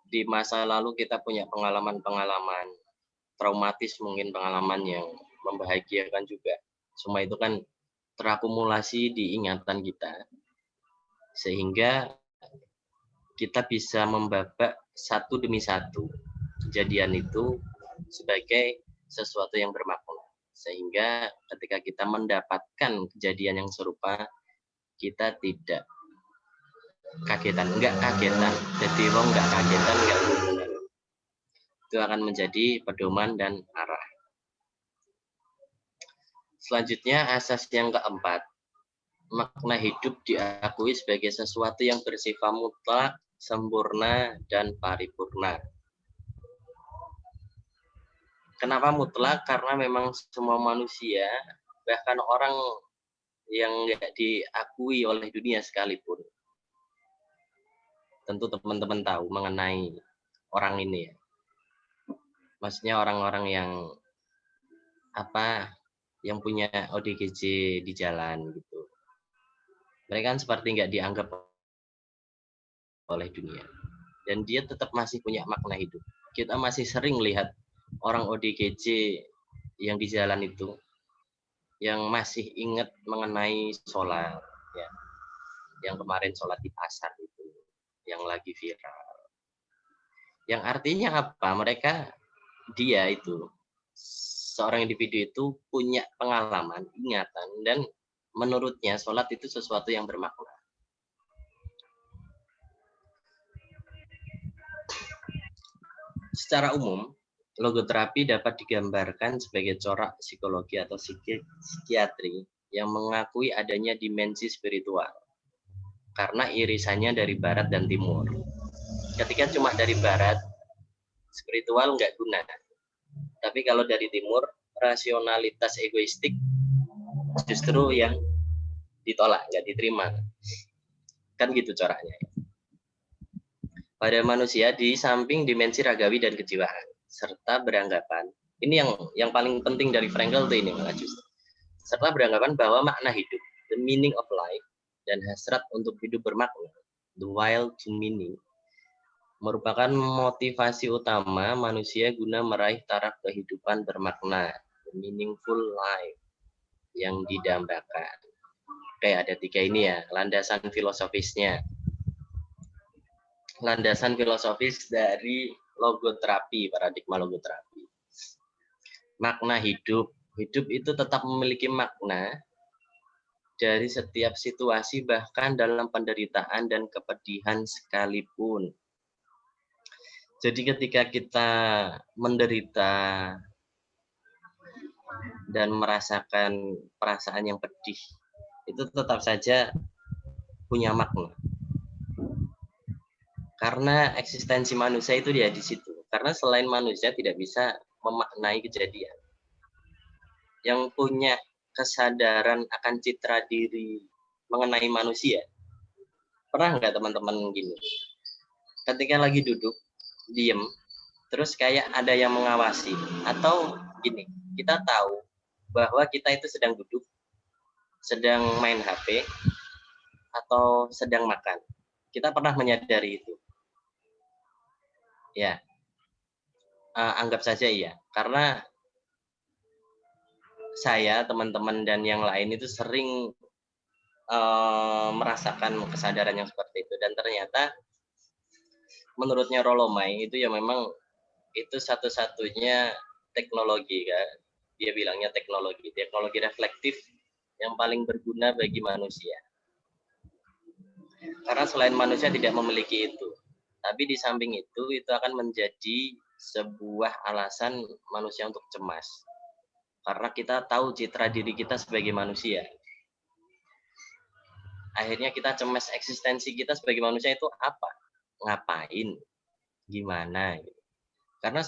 Di masa lalu kita punya pengalaman-pengalaman traumatis, mungkin pengalaman yang membahagiakan juga. Semua itu kan terakumulasi di ingatan kita. Sehingga kita bisa membabak satu demi satu kejadian itu sebagai sesuatu yang bermakna. Sehingga ketika kita mendapatkan kejadian yang serupa, kita tidak kagetan, enggak kagetan. Jadi enggak kagetan, enggak guguran. Itu akan menjadi pedoman dan arah. Selanjutnya asas yang keempat, makna hidup diakui sebagai sesuatu yang bersifat mutlak, sempurna, dan paripurna. Kenapa mutlak? Karena memang semua manusia, bahkan orang yang nggak diakui oleh dunia sekalipun, tentu teman-teman tahu mengenai orang ini ya. Maksudnya orang-orang yang yang punya ODGJ di jalan gitu. Mereka kan seperti nggak dianggap oleh dunia. Dan dia tetap masih punya makna hidup. Kita masih sering lihat orang ODGJ yang di jalan itu, yang masih ingat mengenai sholat, ya. Yang kemarin sholat di pasar itu, yang lagi viral. Yang artinya apa? Dia itu, seorang individu itu punya pengalaman, ingatan, dan menurutnya sholat itu sesuatu yang bermakna. Secara umum, logoterapi dapat digambarkan sebagai corak psikologi atau psikiatri yang mengakui adanya dimensi spiritual karena irisannya dari barat dan timur. Ketika cuma dari barat, spiritual nggak guna. Tapi kalau dari timur, rasionalitas egoistik justru yang ditolak, nggak diterima. Kan gitu coraknya. Pada manusia, di samping dimensi ragawi dan kejiwaan, serta beranggapan, ini yang paling penting dari Frankl itu ini, justru. Serta beranggapan bahwa makna hidup, the meaning of life, dan hasrat untuk hidup bermakna, the will to meaning, merupakan motivasi utama manusia guna meraih taraf kehidupan bermakna, the meaningful life, yang didambakan. Oke, ada 3 ini ya, landasan filosofisnya. Landasan filosofis dari logoterapi, paradigma logoterapi. Makna hidup. Hidup itu tetap memiliki makna dari setiap situasi, bahkan dalam penderitaan dan kepedihan sekalipun. Jadi ketika kita menderita dan merasakan perasaan yang pedih, itu tetap saja punya makna. Karena eksistensi manusia itu dia di situ. Karena selain manusia tidak bisa memaknai kejadian. Yang punya kesadaran akan citra diri mengenai manusia. Pernah nggak teman-teman gini? Ketika lagi duduk, diem, terus kayak ada yang mengawasi. Atau gini, kita tahu bahwa kita itu sedang duduk, sedang main HP, atau sedang makan. Kita pernah menyadari itu. Ya, anggap saja iya. Karena saya, teman-teman, dan yang lain itu sering merasakan kesadaran yang seperti itu. Dan ternyata menurutnya Rolomai itu ya memang itu satu-satunya teknologi, kan? Dia bilangnya teknologi reflektif yang paling berguna bagi manusia. Karena selain manusia tidak memiliki itu. Tapi di samping itu akan menjadi sebuah alasan manusia untuk cemas. Karena kita tahu citra diri kita sebagai manusia. Akhirnya kita cemas eksistensi kita sebagai manusia itu apa? Ngapain? Gimana? Karena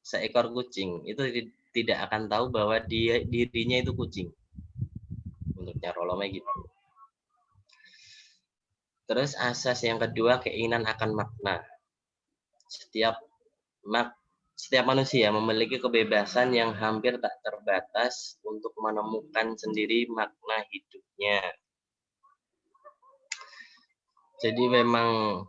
seekor kucing itu tidak akan tahu bahwa dirinya itu kucing. Menurutnya Rolomai gitu. Terus asas yang kedua, keinginan akan makna. Setiap manusia memiliki kebebasan yang hampir tak terbatas untuk menemukan sendiri makna hidupnya. Jadi memang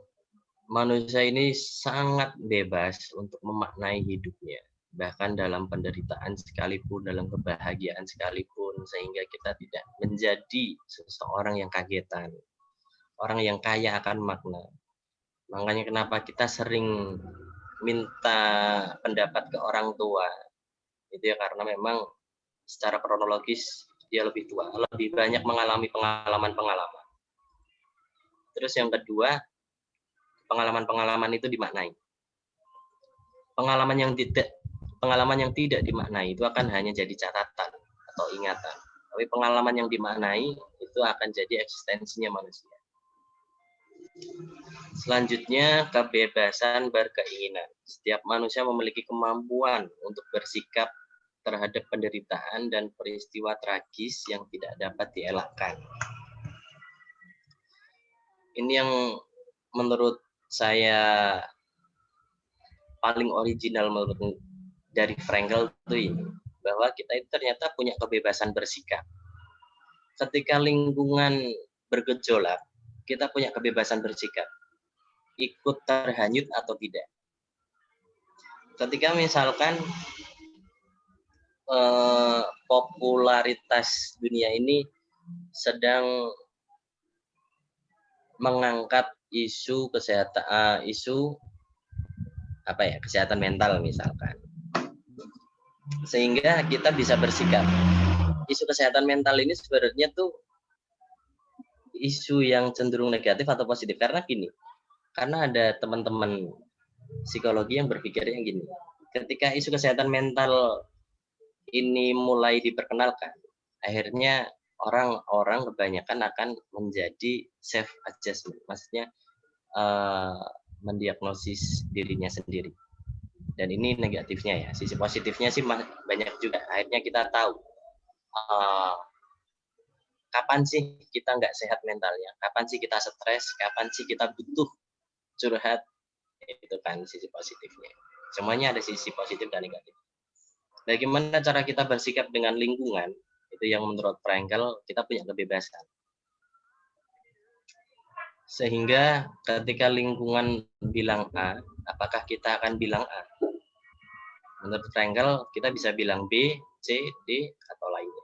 manusia ini sangat bebas untuk memaknai hidupnya. Bahkan dalam penderitaan sekalipun, dalam kebahagiaan sekalipun, sehingga kita tidak menjadi seseorang yang kagetan. Orang yang kaya akan makna. Makanya kenapa kita sering minta pendapat ke orang tua. Itu ya karena memang secara kronologis dia lebih tua, lebih banyak mengalami pengalaman-pengalaman. Terus yang kedua, pengalaman-pengalaman itu dimaknai. Pengalaman yang tidak dimaknai itu akan hanya jadi catatan atau ingatan. Tapi pengalaman yang dimaknai itu akan jadi eksistensinya manusia. Selanjutnya, kebebasan berkeinginan. Setiap manusia memiliki kemampuan untuk bersikap terhadap penderitaan dan peristiwa tragis yang tidak dapat dielakkan. Ini yang menurut saya paling original dari Frankl itu ini, bahwa kita itu ternyata punya kebebasan bersikap. Ketika lingkungan bergejolak, kita punya kebebasan bersikap, ikut terhanyut atau tidak. Ketika misalkan popularitas dunia ini sedang mengangkat isu kesehatan, kesehatan mental misalkan, sehingga kita bisa bersikap. Isu kesehatan mental ini sebenarnya tuh isu yang cenderung negatif atau positif, karena ada teman-teman psikologi yang berpikirnya gini, ketika isu kesehatan mental ini mulai diperkenalkan, akhirnya orang-orang kebanyakan akan menjadi self adjustment, maksudnya mendiagnosis dirinya sendiri. Dan ini negatifnya ya. Sisi positifnya sih banyak juga. Akhirnya kita tahu kapan sih kita nggak sehat mentalnya, kapan sih kita stres, kapan sih kita butuh curhat. Itu kan sisi positifnya. Semuanya ada sisi positif dan negatif. Bagaimana cara kita bersikap dengan lingkungan, itu yang menurut Frankl kita punya kebebasan. Sehingga ketika lingkungan bilang A, apakah kita akan bilang A? Menurut Frankl kita bisa bilang B, C, D, atau lainnya.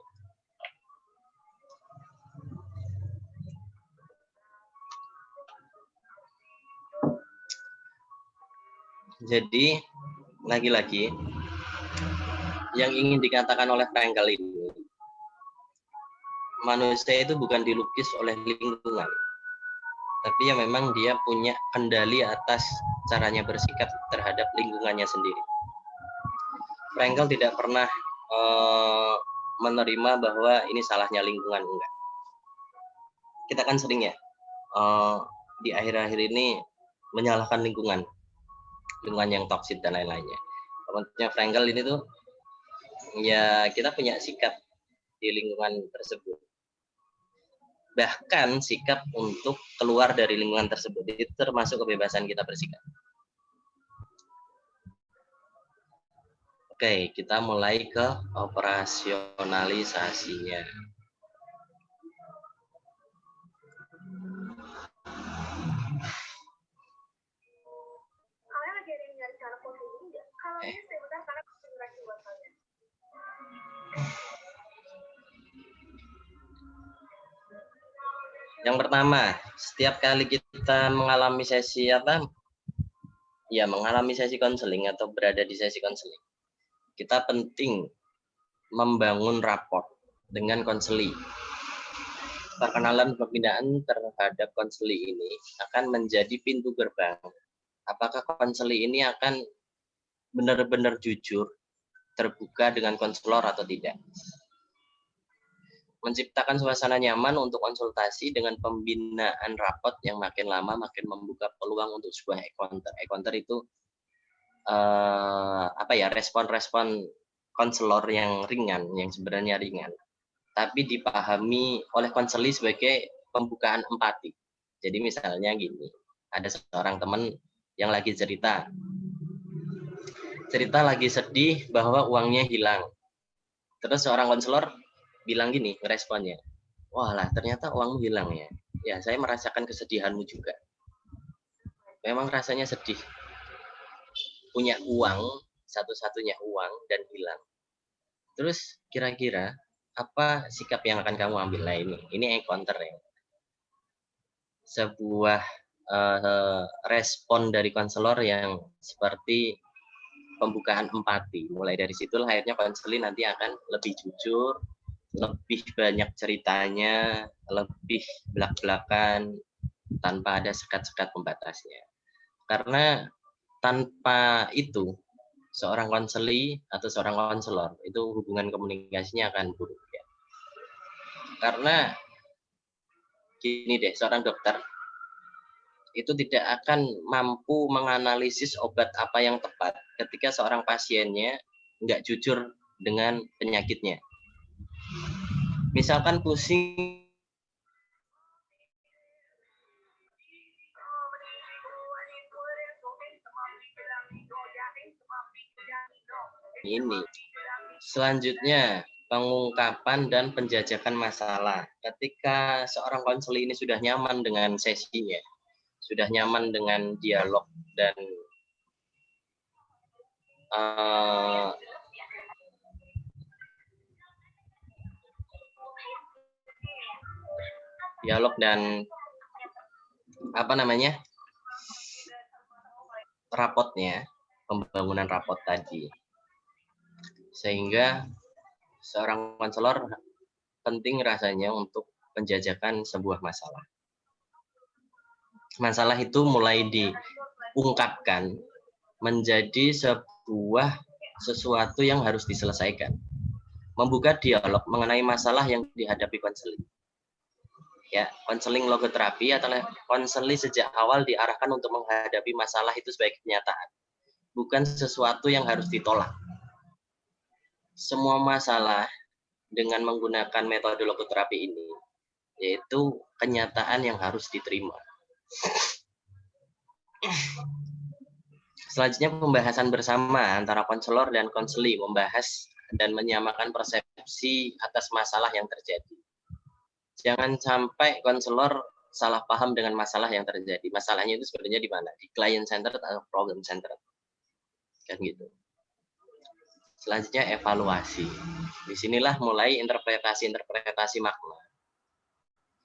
Jadi lagi-lagi yang ingin dikatakan oleh Frankl ini, manusia itu bukan dilukis oleh lingkungan, tapi ya memang dia punya kendali atas caranya bersikap terhadap lingkungannya sendiri. Frankl tidak pernah menerima bahwa ini salahnya lingkungan, enggak. Kita kan sering ya di akhir-akhir ini menyalahkan lingkungan yang toksik dan lain-lainnya. Temannya Frankl ini tuh ya kita punya sikap di lingkungan tersebut. Bahkan sikap untuk keluar dari lingkungan tersebut itu termasuk kebebasan kita bersikap. Oke, kita mulai ke operasionalisasinya. Yang pertama, setiap kali kita mengalami sesi mengalami sesi konseling atau berada di sesi konseling, kita penting membangun raport dengan konseli. Perkenalan pembinaan terhadap konseli ini akan menjadi pintu gerbang. Apakah konseli ini akan benar-benar jujur, terbuka dengan konselor atau tidak? Menciptakan suasana nyaman untuk konsultasi dengan pembinaan rapot yang makin lama makin membuka peluang untuk sebuah e-counter. E-counter itu respon-respon konselor yang ringan, yang sebenarnya ringan, tapi dipahami oleh konseli sebagai pembukaan empati. Jadi misalnya gini, ada seorang teman yang lagi cerita lagi sedih bahwa uangnya hilang. Terus seorang konselor bilang gini, responnya, wah lah ternyata uangmu hilang ya. Ya saya merasakan kesedihanmu juga. Memang rasanya sedih. Punya uang, satu-satunya uang dan hilang. Terus kira-kira apa sikap yang akan kamu ambil? Nah ini e-counter ya. Sebuah respon dari konselor yang seperti pembukaan empati. Mulai dari situlah akhirnya konseling nanti akan lebih jujur, lebih banyak ceritanya, lebih belak-belakan, tanpa ada sekat-sekat pembatasnya. Karena tanpa itu, seorang konseli atau seorang konselor, itu hubungan komunikasinya akan buruk. Ya. Karena, gini deh, seorang dokter, itu tidak akan mampu menganalisis obat apa yang tepat ketika seorang pasiennya nggak jujur dengan penyakitnya. Misalkan pusing, ini. Selanjutnya, pengungkapan dan penjajakan masalah. Ketika seorang konseli ini sudah nyaman dengan sesinya, sudah nyaman dengan dialog dan rapotnya, pembangunan rapot tadi, sehingga seorang konselor penting rasanya untuk penjajakan sebuah masalah. Masalah itu mulai diungkapkan menjadi sesuatu yang harus diselesaikan. Membuka dialog mengenai masalah yang dihadapi konseling. Ya, konseling logoterapi atau konseling sejak awal diarahkan untuk menghadapi masalah itu sebagai kenyataan, bukan sesuatu yang harus ditolak. Semua masalah dengan menggunakan metode logoterapi ini, yaitu kenyataan yang harus diterima. Selanjutnya pembahasan bersama antara konselor dan konseli, membahas dan menyamakan persepsi atas masalah yang terjadi. Jangan sampai konselor salah paham dengan masalah yang terjadi. Masalahnya itu sebenarnya di mana? Di client centered atau problem centered. Kan gitu. Selanjutnya evaluasi. Disinilah mulai interpretasi makna.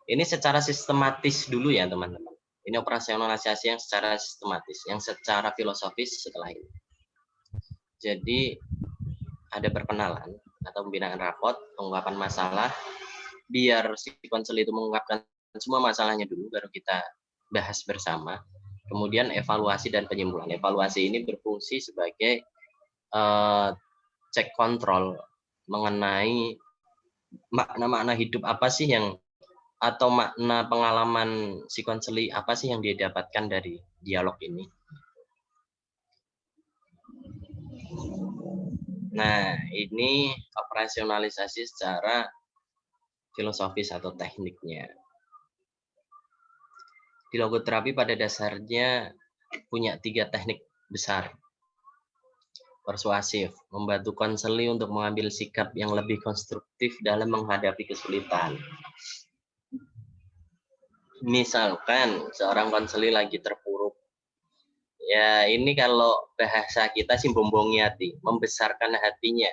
Ini secara sistematis dulu ya teman-teman. Ini operasionalisasi yang secara sistematis, yang secara filosofis setelah ini. Jadi ada perkenalan atau pembinaan rapot, pengungkapan masalah, biar si konsel itu mengungkapkan semua masalahnya dulu, baru kita bahas bersama. Kemudian evaluasi dan penyimpulan. Evaluasi ini berfungsi sebagai cek kontrol mengenai makna-makna hidup apa sih yang, atau makna pengalaman si konseli apa sih yang dia dapatkan dari dialog ini. Nah, ini operasionalisasi secara filosofis atau tekniknya. Di logoterapi pada dasarnya punya 3 teknik besar. Persuasif, membantu konseli untuk mengambil sikap yang lebih konstruktif dalam menghadapi kesulitan. Misalkan seorang konseli lagi terpuruk, Ya, ini kalau bahasa kita sih bombongi hati, membesarkan hatinya.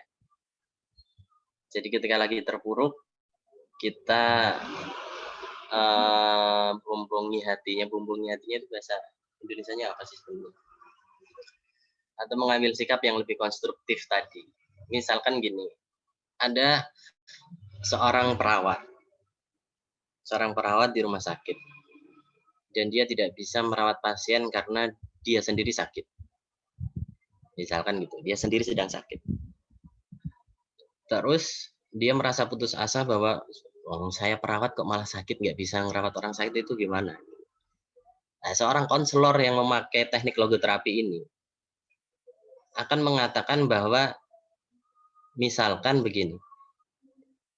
Jadi ketika lagi terpuruk, kita bombongi hatinya. Bombongi hatinya itu bahasa Indonesianya apa sih sebenarnya? Atau mengambil sikap yang lebih konstruktif tadi. Misalkan gini, ada seorang perawat di rumah sakit, dan dia tidak bisa merawat pasien karena dia sendiri sakit. Misalkan gitu, dia sendiri sedang sakit. Terus dia merasa putus asa bahwa saya perawat kok malah sakit, nggak bisa merawat orang sakit, itu gimana? Nah, seorang konselor yang memakai teknik logoterapi ini akan mengatakan bahwa misalkan begini,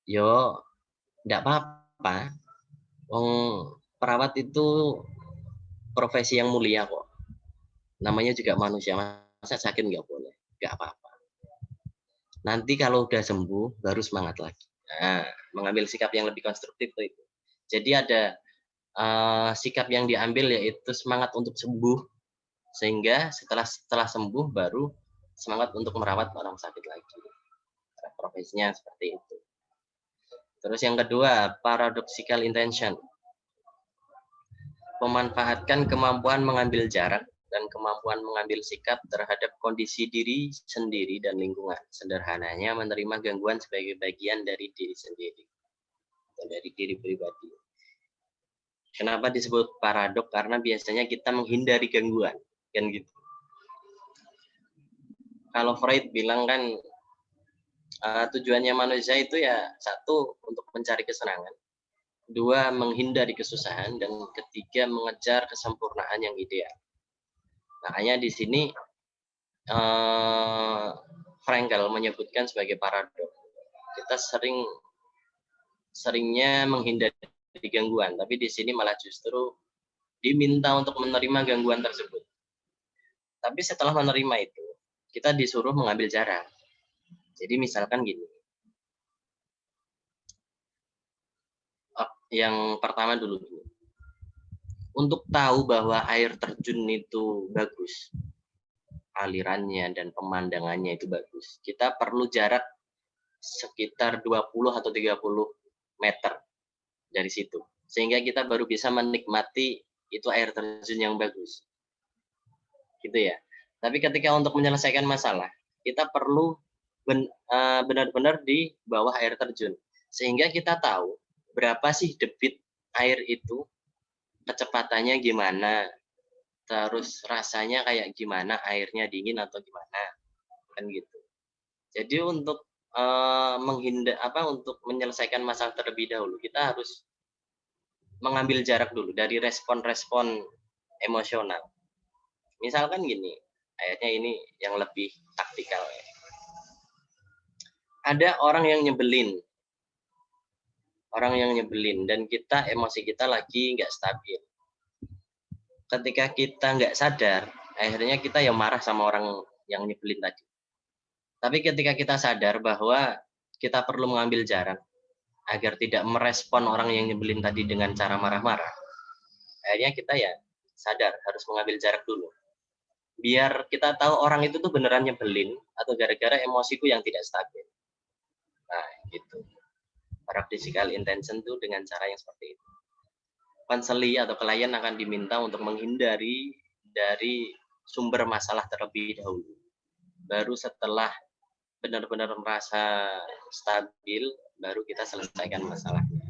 yo, nggak apa-apa, perawat itu profesi yang mulia kok. Namanya juga manusia, masa sakit nggak boleh, nggak apa-apa. Nanti kalau udah sembuh, baru semangat lagi. Nah, mengambil sikap yang lebih konstruktif itu. Jadi ada sikap yang diambil yaitu semangat untuk sembuh, sehingga setelah sembuh baru semangat untuk merawat orang sakit lagi. Profesinya seperti itu. Terus yang kedua, paradoxical intention. Memanfaatkan kemampuan mengambil jarak dan kemampuan mengambil sikap terhadap kondisi diri sendiri dan lingkungan. Sederhananya, menerima gangguan sebagai bagian dari diri sendiri dan dari diri pribadi. Kenapa disebut paradok? Karena biasanya kita menghindari gangguan, kan gitu. Kalau Freud bilang kan tujuannya manusia itu ya satu, untuk mencari kesenangan, dua, menghindari kesusahan, dan ketiga, mengejar kesempurnaan yang ideal. Makanya di sini Frankl menyebutkan sebagai paradok. Kita seringnya menghindari gangguan, tapi di sini malah justru diminta untuk menerima gangguan tersebut. Tapi setelah menerima itu, kita disuruh mengambil jarak. Jadi misalkan gini, yang pertama dulu, untuk tahu bahwa air terjun itu bagus, alirannya dan pemandangannya itu bagus, kita perlu jarak sekitar 20 atau 30 meter dari situ, sehingga kita baru bisa menikmati itu air terjun yang bagus, gitu ya. Tapi ketika untuk menyelesaikan masalah, kita perlu benar-benar di bawah air terjun, sehingga kita tahu berapa sih debit air itu, kecepatannya gimana, terus rasanya kayak gimana, airnya dingin atau gimana, kan gitu. Jadi untuk untuk menyelesaikan masalah terlebih dahulu, kita harus mengambil jarak dulu dari respon-respon emosional. Misalkan gini, ayatnya ini yang lebih taktikal ya. Ada orang yang nyebelin, dan kita emosi kita lagi nggak stabil. Ketika kita nggak sadar, akhirnya kita ya marah sama orang yang nyebelin tadi. Tapi ketika kita sadar bahwa kita perlu mengambil jarak agar tidak merespon orang yang nyebelin tadi dengan cara marah-marah, akhirnya kita ya sadar harus mengambil jarak dulu. Biar kita tahu orang itu tuh beneran nyebelin atau gara-gara emosiku yang tidak stabil. Nah, gitu. Paradoxical intention tuh dengan cara yang seperti itu. Konseli atau klien akan diminta untuk menghindari dari sumber masalah terlebih dahulu. Baru setelah benar-benar merasa stabil, baru kita selesaikan masalahnya.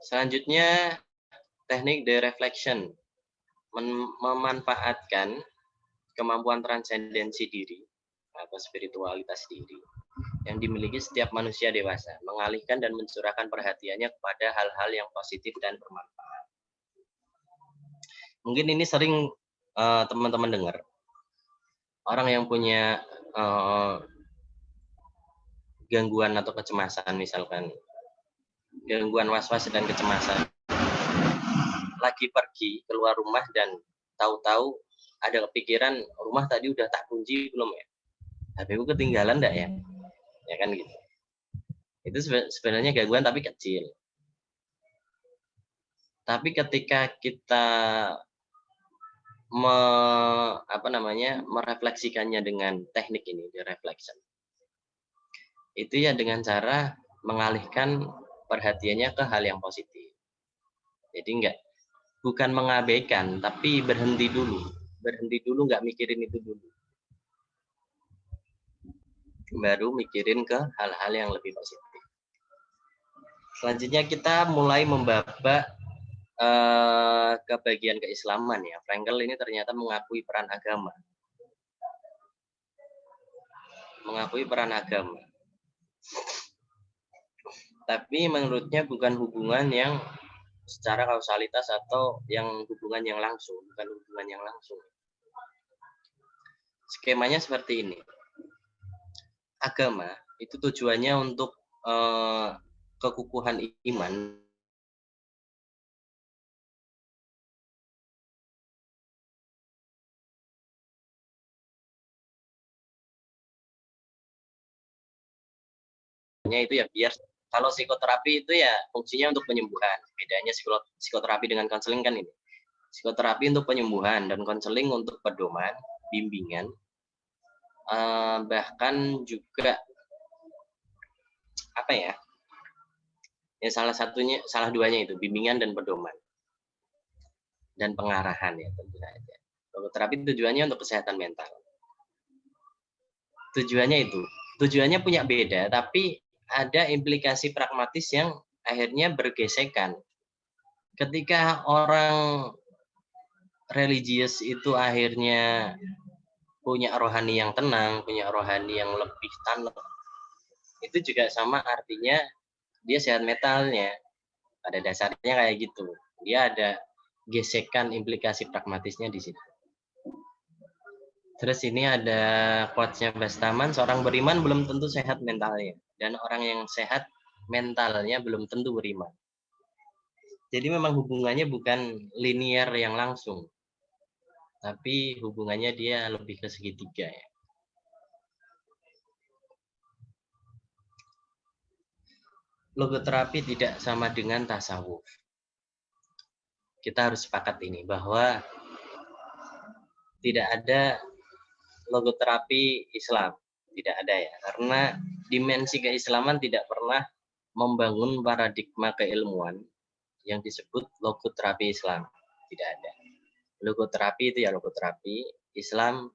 Selanjutnya, teknik dereflection. Memanfaatkan kemampuan transendensi diri atau spiritualitas diri yang dimiliki setiap manusia dewasa, mengalihkan dan mencurahkan perhatiannya kepada hal-hal yang positif dan bermanfaat. Mungkin ini sering teman-teman dengar. Orang yang punya gangguan atau kecemasan, misalkan gangguan was-was dan kecemasan, lagi pergi keluar rumah dan tahu-tahu ada kepikiran, rumah tadi udah tak kunci belum ya? HP-ku ketinggalan enggak ya? Ya kan gitu. Itu sebenarnya gangguan tapi kecil. Tapi ketika kita merefleksikannya dengan teknik ini, di reflection. Itu ya dengan cara mengalihkan perhatiannya ke hal yang positif. Jadi bukan mengabaikan, tapi berhenti dulu. Berhenti dulu, nggak mikirin itu dulu. Baru mikirin ke hal-hal yang lebih positif. Selanjutnya kita mulai membabak ke bagian keislaman ya. Frankl ini ternyata mengakui peran agama. Mengakui peran agama. Tapi menurutnya bukan hubungan yang secara kausalitas atau yang hubungan yang langsung, bukan hubungan yang langsung. Skemanya seperti ini. Agama itu tujuannya untuk kekukuhan iman. Itu ya biar kalau psikoterapi itu ya fungsinya untuk penyembuhan. Bedanya psikoterapi dengan konseling kan ini. Psikoterapi untuk penyembuhan dan konseling untuk pedoman, bimbingan, bahkan juga apa ya? Ya salah duanya itu bimbingan dan pedoman dan pengarahan ya tentu saja. Psikoterapi tujuannya untuk kesehatan mental. Tujuannya punya beda, tapi ada implikasi pragmatis yang akhirnya bergesekan. Ketika orang religius itu akhirnya punya rohani yang tenang, punya rohani yang lebih tanah, itu juga sama artinya dia sehat mentalnya. Pada dasarnya kayak gitu. Dia ada gesekan implikasi pragmatisnya di situ. Terus ini ada quotes-nya Bastaman, seorang beriman belum tentu sehat mentalnya. Dan orang yang sehat mentalnya belum tentu beriman. Jadi memang hubungannya bukan linear yang langsung. Tapi hubungannya dia lebih ke segitiga ya. Logoterapi tidak sama dengan tasawuf. Kita harus sepakat ini bahwa tidak ada logoterapi Islam, tidak ada ya, karena dimensi keislaman tidak pernah membangun paradigma keilmuan yang disebut logoterapi Islam, tidak ada. Logoterapi itu ya logoterapi Islam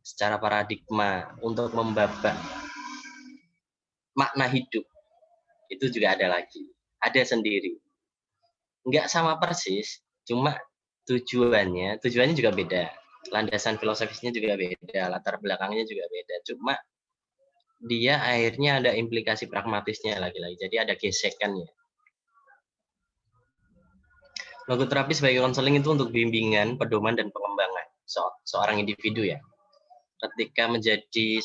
secara paradigma untuk membabak makna hidup itu juga ada lagi, ada sendiri, nggak sama persis, cuma tujuannya juga beda. Landasan filosofisnya juga beda, latar belakangnya juga beda. Cuma dia akhirnya ada implikasi pragmatisnya lagi-lagi. Jadi ada gesekannya. Logoterapi sebagai konseling itu untuk bimbingan, pedoman, dan pengembangan seorang individu ya. Ketika menjadi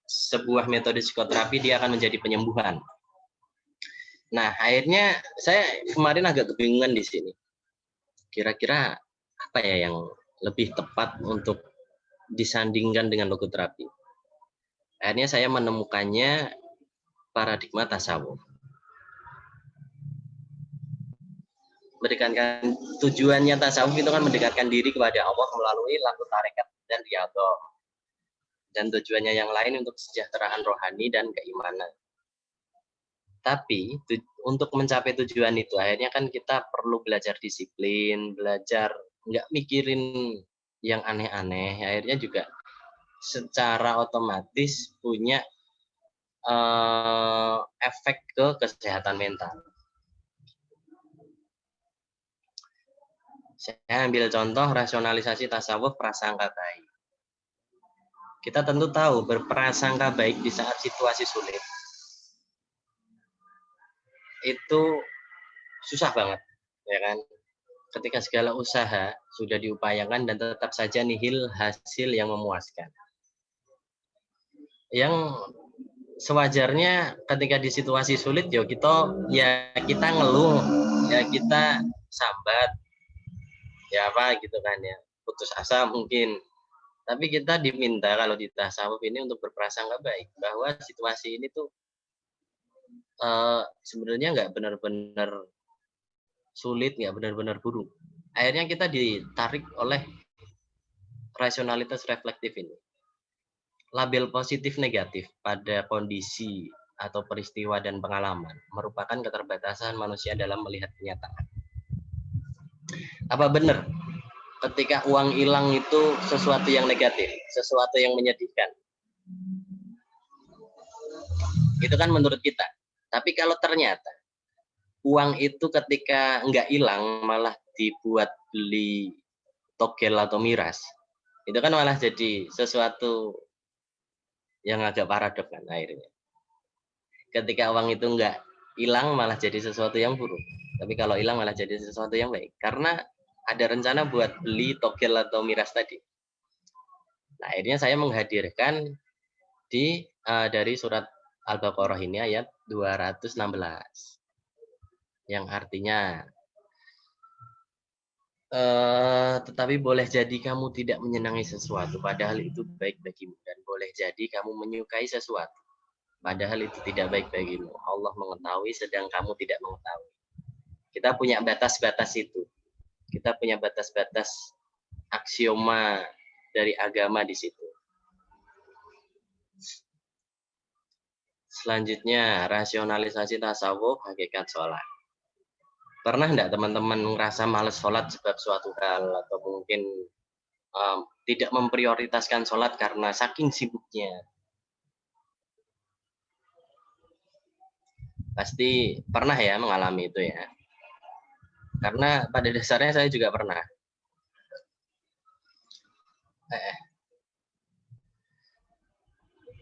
sebuah metode psikoterapi, dia akan menjadi penyembuhan. Nah, akhirnya saya kemarin agak kebingungan di sini. Kira-kira apa ya yang lebih tepat untuk disandingkan dengan logoterapi. Akhirnya saya menemukannya paradigma tasawuf. Mendekatkan tujuannya tasawuf itu kan mendekatkan diri kepada Allah melalui laku tarekat dan riyadhah. Dan tujuannya yang lain untuk kesejahteraan rohani dan keimanan. Tapi untuk mencapai tujuan itu akhirnya kan kita perlu belajar disiplin, belajar nggak mikirin yang aneh-aneh, akhirnya juga secara otomatis punya efek ke kesehatan mental. Saya ambil contoh rasionalisasi tasawuf prasangka baik. Kita tentu tahu berprasangka baik di saat situasi sulit itu susah banget, ya kan? Ketika segala usaha sudah diupayakan dan tetap saja nihil hasil yang memuaskan. Yang sewajarnya ketika di situasi sulit ya kita ngeluh, ya kita sambat, ya apa gitu kan ya, putus asa mungkin. Tapi kita diminta kalau di tasawuf ini untuk berprasangka baik bahwa situasi ini tuh sebenarnya nggak benar-benar sulit, nggak benar-benar buruk. Akhirnya kita ditarik oleh rasionalitas reflektif ini. Label positif negatif pada kondisi atau peristiwa dan pengalaman merupakan keterbatasan manusia dalam melihat kenyataan. Apa benar ketika uang hilang itu sesuatu yang negatif, sesuatu yang menyedihkan? Itu kan menurut kita. Tapi kalau ternyata uang itu ketika nggak hilang malah dibuat beli togel atau miras, itu kan malah jadi sesuatu yang agak paradok kan akhirnya. Ketika uang itu nggak hilang malah jadi sesuatu yang buruk. Tapi kalau hilang malah jadi sesuatu yang baik. Karena ada rencana buat beli togel atau miras tadi. Nah, akhirnya saya menghadirkan dari surat Al-Baqarah ini ayat 216. Yang artinya tetapi boleh jadi kamu tidak menyenangi sesuatu padahal itu baik bagimu, dan boleh jadi kamu menyukai sesuatu padahal itu tidak baik bagimu. Allah mengetahui sedang kamu tidak mengetahui. Kita punya batas-batas itu. Kita punya batas-batas aksioma dari agama di situ. Selanjutnya, rasionalisasi tasawuf hakikat sholat. Pernah enggak teman-teman ngerasa males sholat sebab suatu hal, atau mungkin tidak memprioritaskan sholat karena saking sibuknya? Pasti pernah ya mengalami itu ya. Karena pada dasarnya saya juga pernah.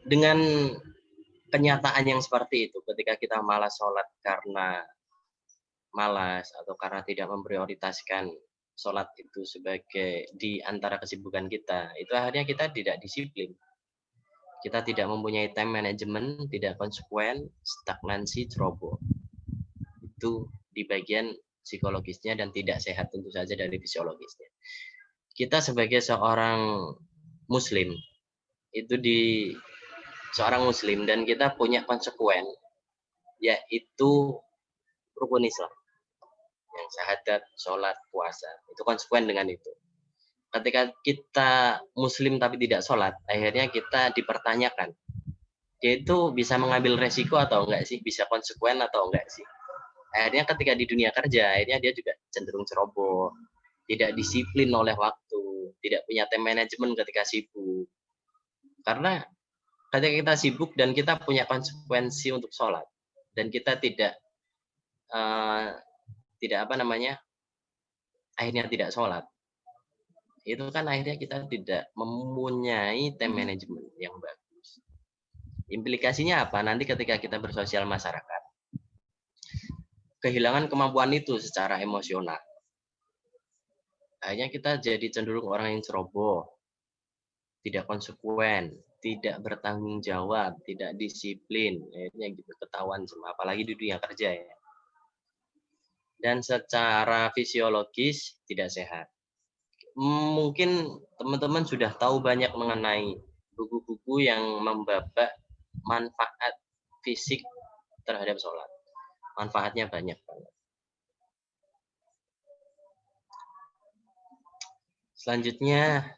Dengan kenyataan yang seperti itu, ketika kita malas sholat karena malas atau karena tidak memprioritaskan sholat itu sebagai di antara kesibukan kita, itu akhirnya kita tidak disiplin. Kita tidak mempunyai time management, tidak konsekuen, stagnansi, ceroboh. Itu di bagian psikologisnya dan tidak sehat tentu saja dari fisiologisnya. Kita sebagai seorang muslim, itu seorang muslim dan kita punya konsekuen, yaitu rukun Islam. Yang syahadat, sholat, puasa, itu konsekuen dengan itu. Ketika kita muslim tapi tidak sholat, akhirnya kita dipertanyakan, dia itu bisa mengambil resiko atau enggak sih, bisa konsekuen atau enggak sih. Akhirnya ketika di dunia kerja, akhirnya dia juga cenderung ceroboh, tidak disiplin oleh waktu, tidak punya time management ketika sibuk. Karena ketika kita sibuk dan kita punya konsekuensi untuk sholat, dan kita tidak akhirnya tidak sholat, itu kan akhirnya kita tidak mempunyai time management yang bagus. Implikasinya apa? Nanti ketika kita bersosial masyarakat, kehilangan kemampuan itu secara emosional. Akhirnya kita jadi cenderung orang yang ceroboh, tidak konsekuen, tidak bertanggung jawab, tidak disiplin. Akhirnya gitu ketahuan semua, apalagi di dunia kerja ya. Dan secara fisiologis tidak sehat. Mungkin teman-teman sudah tahu banyak mengenai buku-buku yang membabak manfaat fisik terhadap sholat. Manfaatnya banyak banget. Selanjutnya,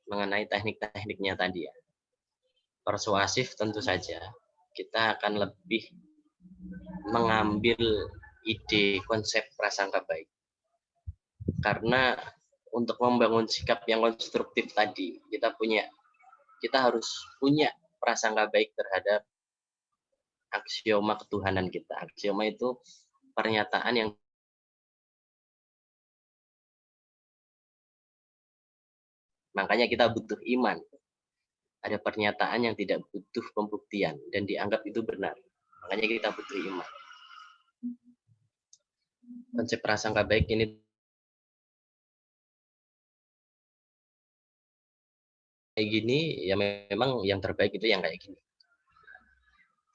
mengenai teknik-tekniknya tadi ya. Persuasif tentu saja, kita akan lebih mengambil ide konsep prasangka baik. Karena untuk membangun sikap yang konstruktif tadi, kita harus punya prasangka baik terhadap aksioma ketuhanan kita. Aksioma itu pernyataan yang makanya kita butuh iman. Ada pernyataan yang tidak butuh pembuktian dan dianggap itu benar. Makanya kita butuh iman. Konsep prasangka baik ini kayak gini, ya memang yang terbaik itu yang kayak gini.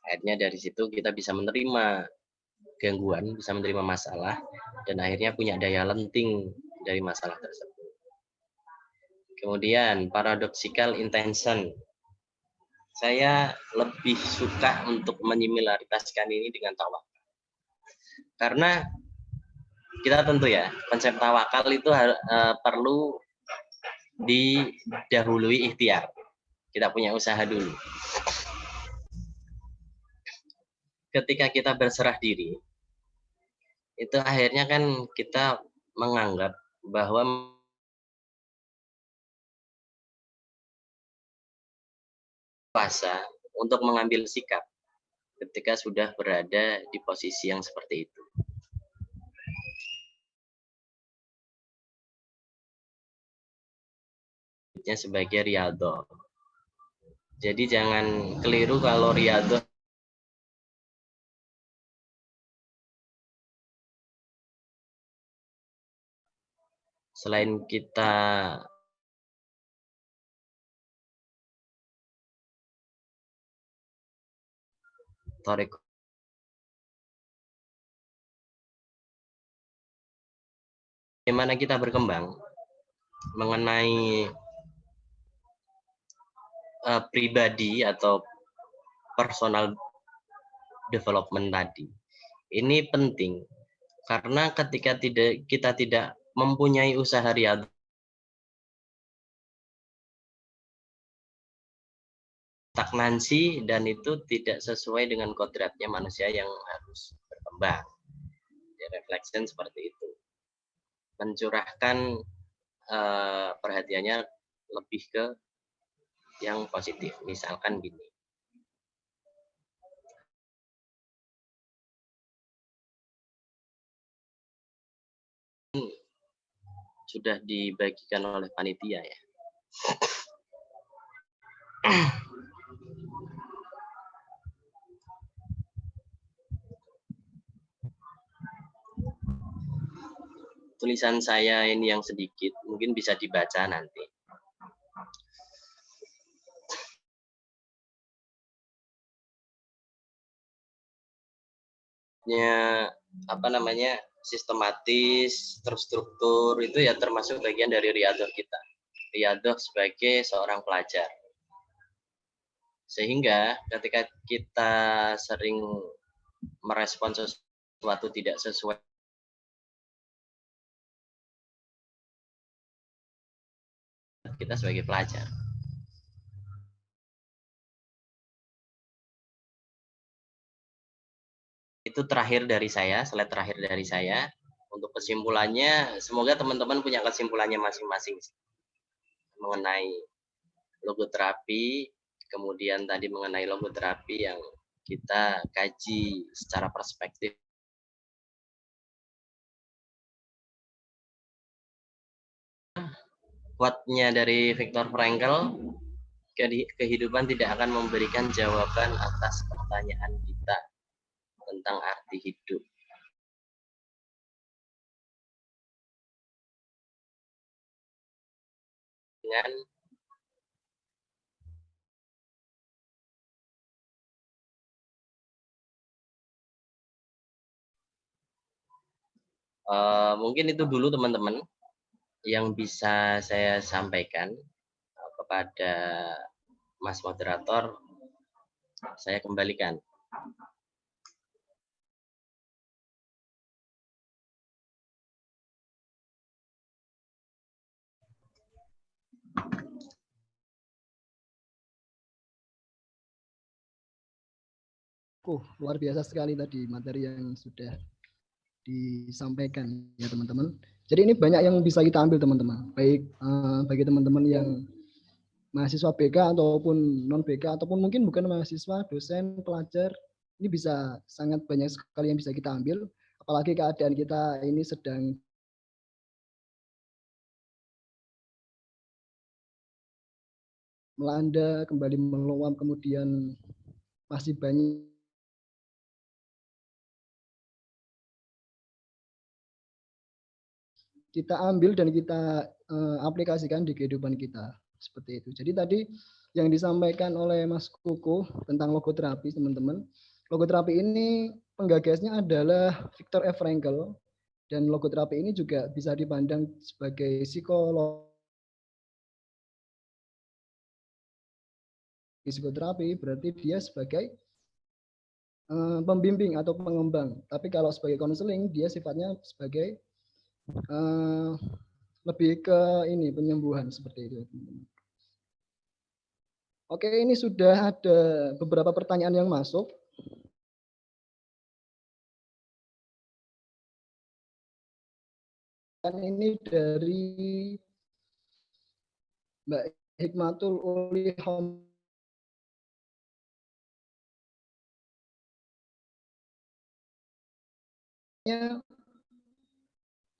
Akhirnya dari situ kita bisa menerima gangguan, bisa menerima masalah, dan akhirnya punya daya lenting dari masalah tersebut. Kemudian paradoxical intention. Saya lebih suka untuk menyimilaritaskan ini dengan tawakal. Karena kita tentu ya konsep tawakal itu perlu didahului ikhtiar. Kita punya usaha dulu. Ketika kita berserah diri, itu akhirnya kan kita menganggap bahwa kuasa untuk mengambil sikap ketika sudah berada di posisi yang seperti itu. Sebagai riyadhah. Jadi jangan keliru kalau riyadhah selain kita tarik bagaimana kita berkembang mengenai pribadi atau personal development tadi. Ini penting karena ketika kita tidak mempunyai usaha riyadhah, stagnansi, dan itu tidak sesuai dengan kodratnya manusia yang harus berkembang. Reflection seperti itu, mencurahkan perhatiannya lebih ke yang positif. Misalkan gini, sudah dibagikan oleh panitia ya. Tulisan saya ini yang sedikit, mungkin bisa dibaca nanti. Apa namanya, sistematis, terstruktur, itu ya termasuk bagian dari riyadhah kita. Riyadhah sebagai seorang pelajar. Sehingga ketika kita sering merespon sesuatu tidak sesuai kita sebagai pelajar. Itu terakhir dari saya, slide terakhir dari saya. Untuk kesimpulannya, semoga teman-teman punya kesimpulannya masing-masing mengenai logoterapi, kemudian tadi mengenai logoterapi yang kita kaji secara perspektif. Quote-nya dari Viktor Frankl, kehidupan tidak akan memberikan jawaban atas pertanyaan kita tentang arti hidup. Dengan mungkin itu dulu teman-teman yang bisa saya sampaikan kepada Mas Moderator. Saya kembalikan. Luar biasa sekali tadi materi yang sudah disampaikan ya teman-teman. Jadi ini banyak yang bisa kita ambil teman-teman. Baik bagi teman-teman yang mahasiswa BK ataupun non BK ataupun mungkin bukan mahasiswa, dosen, pelajar, ini bisa sangat banyak sekali yang bisa kita ambil. Apalagi keadaan kita ini sedang melanda, kembali meluap, kemudian masih banyak kita ambil dan kita aplikasikan di kehidupan kita seperti itu. Jadi tadi yang disampaikan oleh Mas Kuku tentang logoterapi teman-teman. Logoterapi ini penggagasnya adalah Viktor F. Frankl dan logoterapi ini juga bisa dipandang sebagai psikoterapi, berarti dia sebagai pembimbing atau pengembang. Tapi kalau sebagai konseling dia sifatnya sebagai lebih ke ini penyembuhan seperti itu. Oke, ini sudah ada beberapa pertanyaan yang masuk. Dan ini dari Mbak Hikmatul Uli Hom.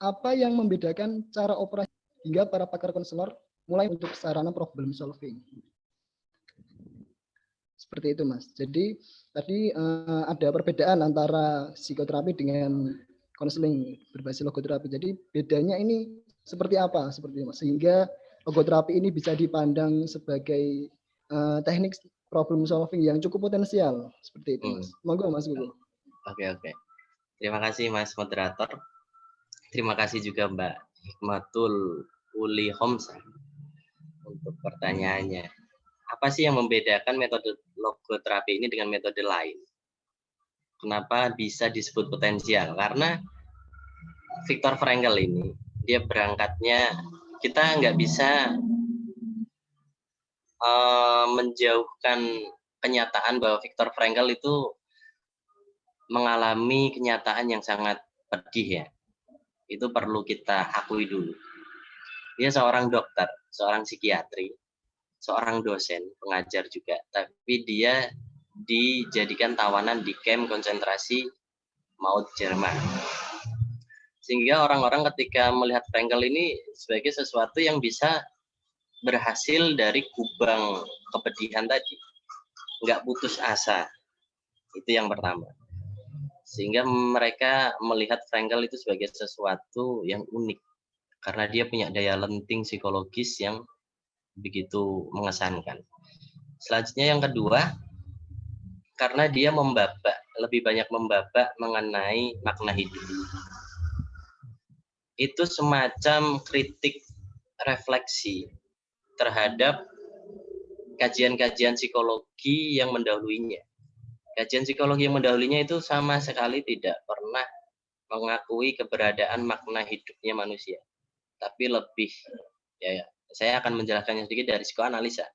Apa yang membedakan cara operasi hingga para pakar konselor mulai untuk sarana problem solving? Seperti itu, Mas. Jadi tadi ada perbedaan antara psikoterapi dengan konseling berbasis logoterapi. Jadi bedanya ini seperti apa? Seperti itu, Mas. Sehingga logoterapi ini bisa dipandang sebagai teknik problem solving yang cukup potensial. Seperti itu, Mas. Monggo, Mas Gugu. Oke. Terima kasih, Mas Moderator. Terima kasih juga Mbak Hikmatul Uli Homsa untuk pertanyaannya. Apa sih yang membedakan metode logoterapi ini dengan metode lain? Kenapa bisa disebut potensial? Karena Viktor Frankl ini, dia berangkatnya, kita nggak bisa menjauhkan kenyataan bahwa Viktor Frankl itu mengalami kenyataan yang sangat pedih ya. Itu perlu kita akui dulu. Dia seorang dokter, seorang psikiatri, seorang dosen, pengajar juga, tapi dia dijadikan tawanan di kamp konsentrasi maut Jerman. Sehingga orang-orang ketika melihat Frankl ini sebagai sesuatu yang bisa berhasil dari kubang kepedihan tadi. Nggak putus asa. Itu yang pertama. Sehingga mereka melihat Frankl itu sebagai sesuatu yang unik. Karena dia punya daya lenting psikologis yang begitu mengesankan. Selanjutnya yang kedua, karena dia lebih banyak membabak mengenai makna hidup. Itu semacam kritik refleksi terhadap kajian-kajian psikologi yang mendahulunya. Kajian psikologi yang mendahulunya itu sama sekali tidak pernah mengakui keberadaan makna hidupnya manusia. Tapi lebih, ya saya akan menjelaskannya sedikit dari psikoanalisa.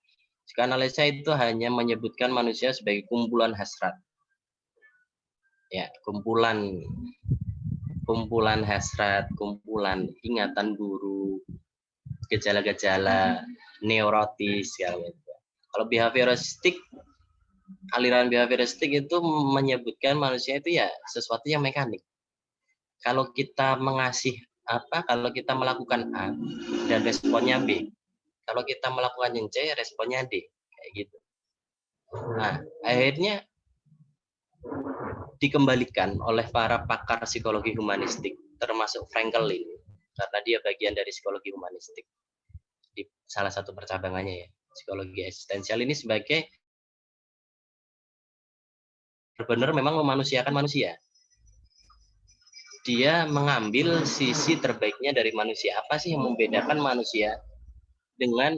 Psikoanalisa itu hanya menyebutkan manusia sebagai kumpulan hasrat. Ya, kumpulan hasrat, kumpulan ingatan buruk, gejala-gejala neurotis, segala macam. Kalau behavioristik, aliran behavioristik itu menyebutkan manusia itu ya sesuatu yang mekanik. Kalau kita kalau kita melakukan A dan responnya B, kalau kita melakukan yang C, responnya D, kayak gitu. Nah, akhirnya dikembalikan oleh para pakar psikologi humanistik, termasuk Frankl ini, karena dia bagian dari psikologi humanistik di salah satu percabangannya ya, psikologi eksistensial ini sebagai benar-benar memang memanusiakan manusia. Dia mengambil sisi terbaiknya dari manusia. Apa sih yang membedakan manusia dengan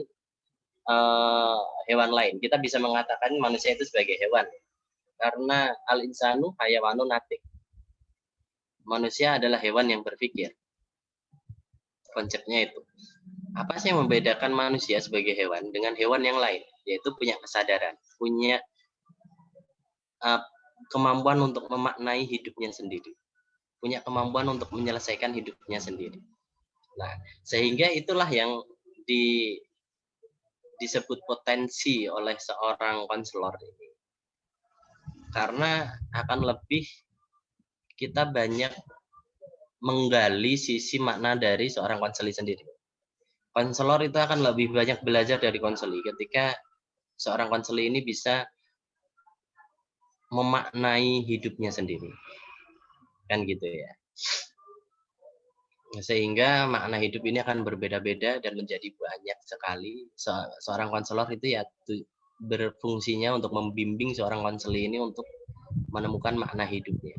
hewan lain? Kita bisa mengatakan manusia itu sebagai hewan. Karena al-insanu hayawanun natik. Manusia adalah hewan yang berpikir. Konsepnya itu. Apa sih yang membedakan manusia sebagai hewan dengan hewan yang lain? Yaitu punya kesadaran, punya kemampuan untuk memaknai hidupnya sendiri. Punya kemampuan untuk menyelesaikan hidupnya sendiri. Nah, sehingga itulah yang disebut potensi oleh seorang konselor ini. Karena akan lebih kita banyak menggali sisi makna dari seorang konseli sendiri. Konselor itu akan lebih banyak belajar dari konseli ketika seorang konseli ini bisa memaknai hidupnya sendiri. Kan gitu ya. Sehingga makna hidup ini akan berbeda-beda dan menjadi banyak sekali. Seorang konselor itu ya berfungsinya untuk membimbing seorang konseli ini untuk menemukan makna hidupnya.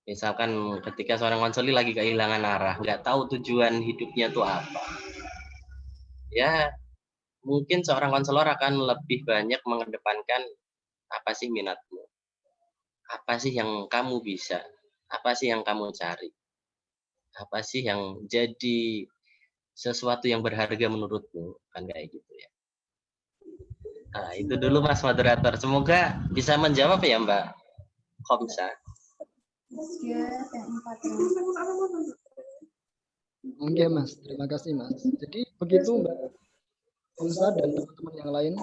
Misalkan ketika seorang konseli lagi kehilangan arah, nggak tahu tujuan hidupnya itu apa. Ya, mungkin seorang konselor akan lebih banyak mengedepankan apa sih minatmu? Apa sih yang kamu bisa? Apa sih yang kamu cari? apa sih yang jadi sesuatu yang berharga menurutmu, kan kayak gitu ya. Nah, itu dulu Mas moderator. Semoga bisa menjawab ya Mbak Komsa. Oke Mas, terima kasih Mas. Jadi begitu Mbak Komsa dan teman-teman yang lain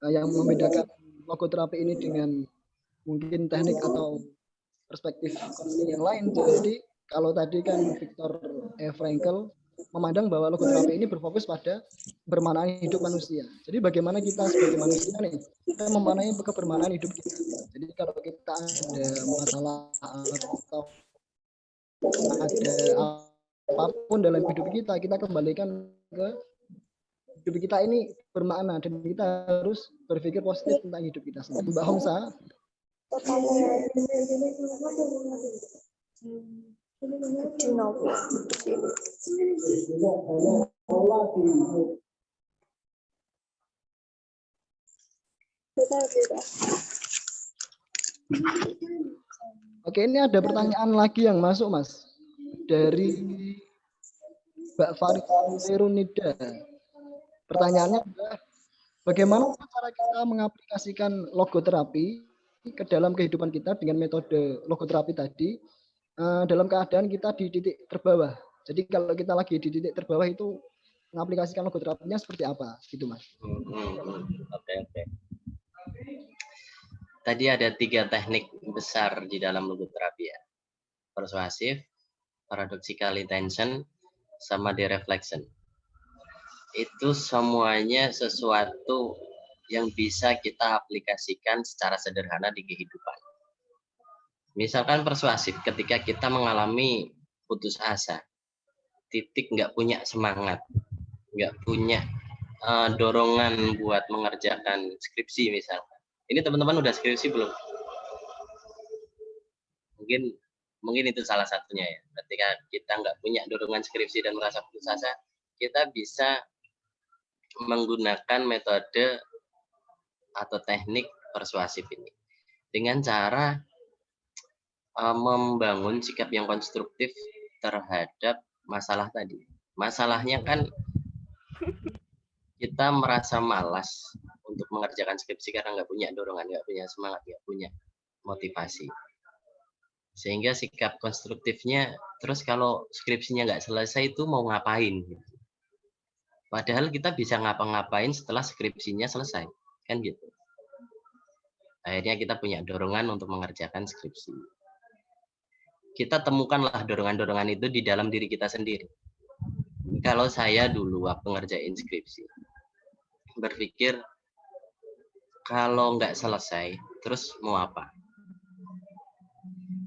yang membedakan logoterapi ini dengan mungkin teknik atau perspektif konseling yang lain. Jadi kalau tadi kan Viktor Frankl memandang bahwa logoterapi ini berfokus pada kebermanaan hidup manusia. Jadi bagaimana kita sebagai manusia nih, kita memaknai kebermanaan hidup kita. Jadi kalau kita ada masalah atau ada apapun dalam hidup kita, kita kembalikan ke hidup kita ini bermakna dan kita harus berpikir positif tentang hidup kita sendiri. Mbak Homsa. Oke, ini ada pertanyaan lagi yang masuk, Mas. Dari Mbak Farunida. Pertanyaannya adalah, bagaimana cara kita mengaplikasikan logoterapi ke dalam kehidupan kita dengan metode logoterapi tadi dalam keadaan kita di titik terbawah. Jadi kalau kita lagi di titik terbawah itu mengaplikasikan logoterapinya seperti apa, gitu Mas? Oke. Tadi ada 3 teknik besar di dalam logoterapi ya. Persuasif, paradoxical intention, sama dereflection. Itu semuanya sesuatu yang bisa kita aplikasikan secara sederhana di kehidupan. Misalkan persuasif, ketika kita mengalami putus asa, titik nggak punya semangat, nggak punya dorongan buat mengerjakan skripsi misalkan. Ini teman-teman udah skripsi belum? Mungkin itu salah satunya ya. Ketika kita nggak punya dorongan skripsi dan merasa putus asa, kita bisa menggunakan metode atau teknik persuasif ini dengan cara membangun sikap yang konstruktif terhadap masalah tadi. Masalahnya kan kita merasa malas untuk mengerjakan skripsi karena nggak punya dorongan, nggak punya semangat, nggak punya motivasi. Sehingga sikap konstruktifnya, terus kalau skripsinya nggak selesai itu mau ngapain? Padahal kita bisa ngapa-ngapain setelah skripsinya selesai, kan gitu. Akhirnya kita punya dorongan untuk mengerjakan skripsi. Kita temukanlah dorongan-dorongan itu di dalam diri kita sendiri. Kalau saya dulu waktu ngerjain skripsi, berpikir kalau nggak selesai, terus mau apa?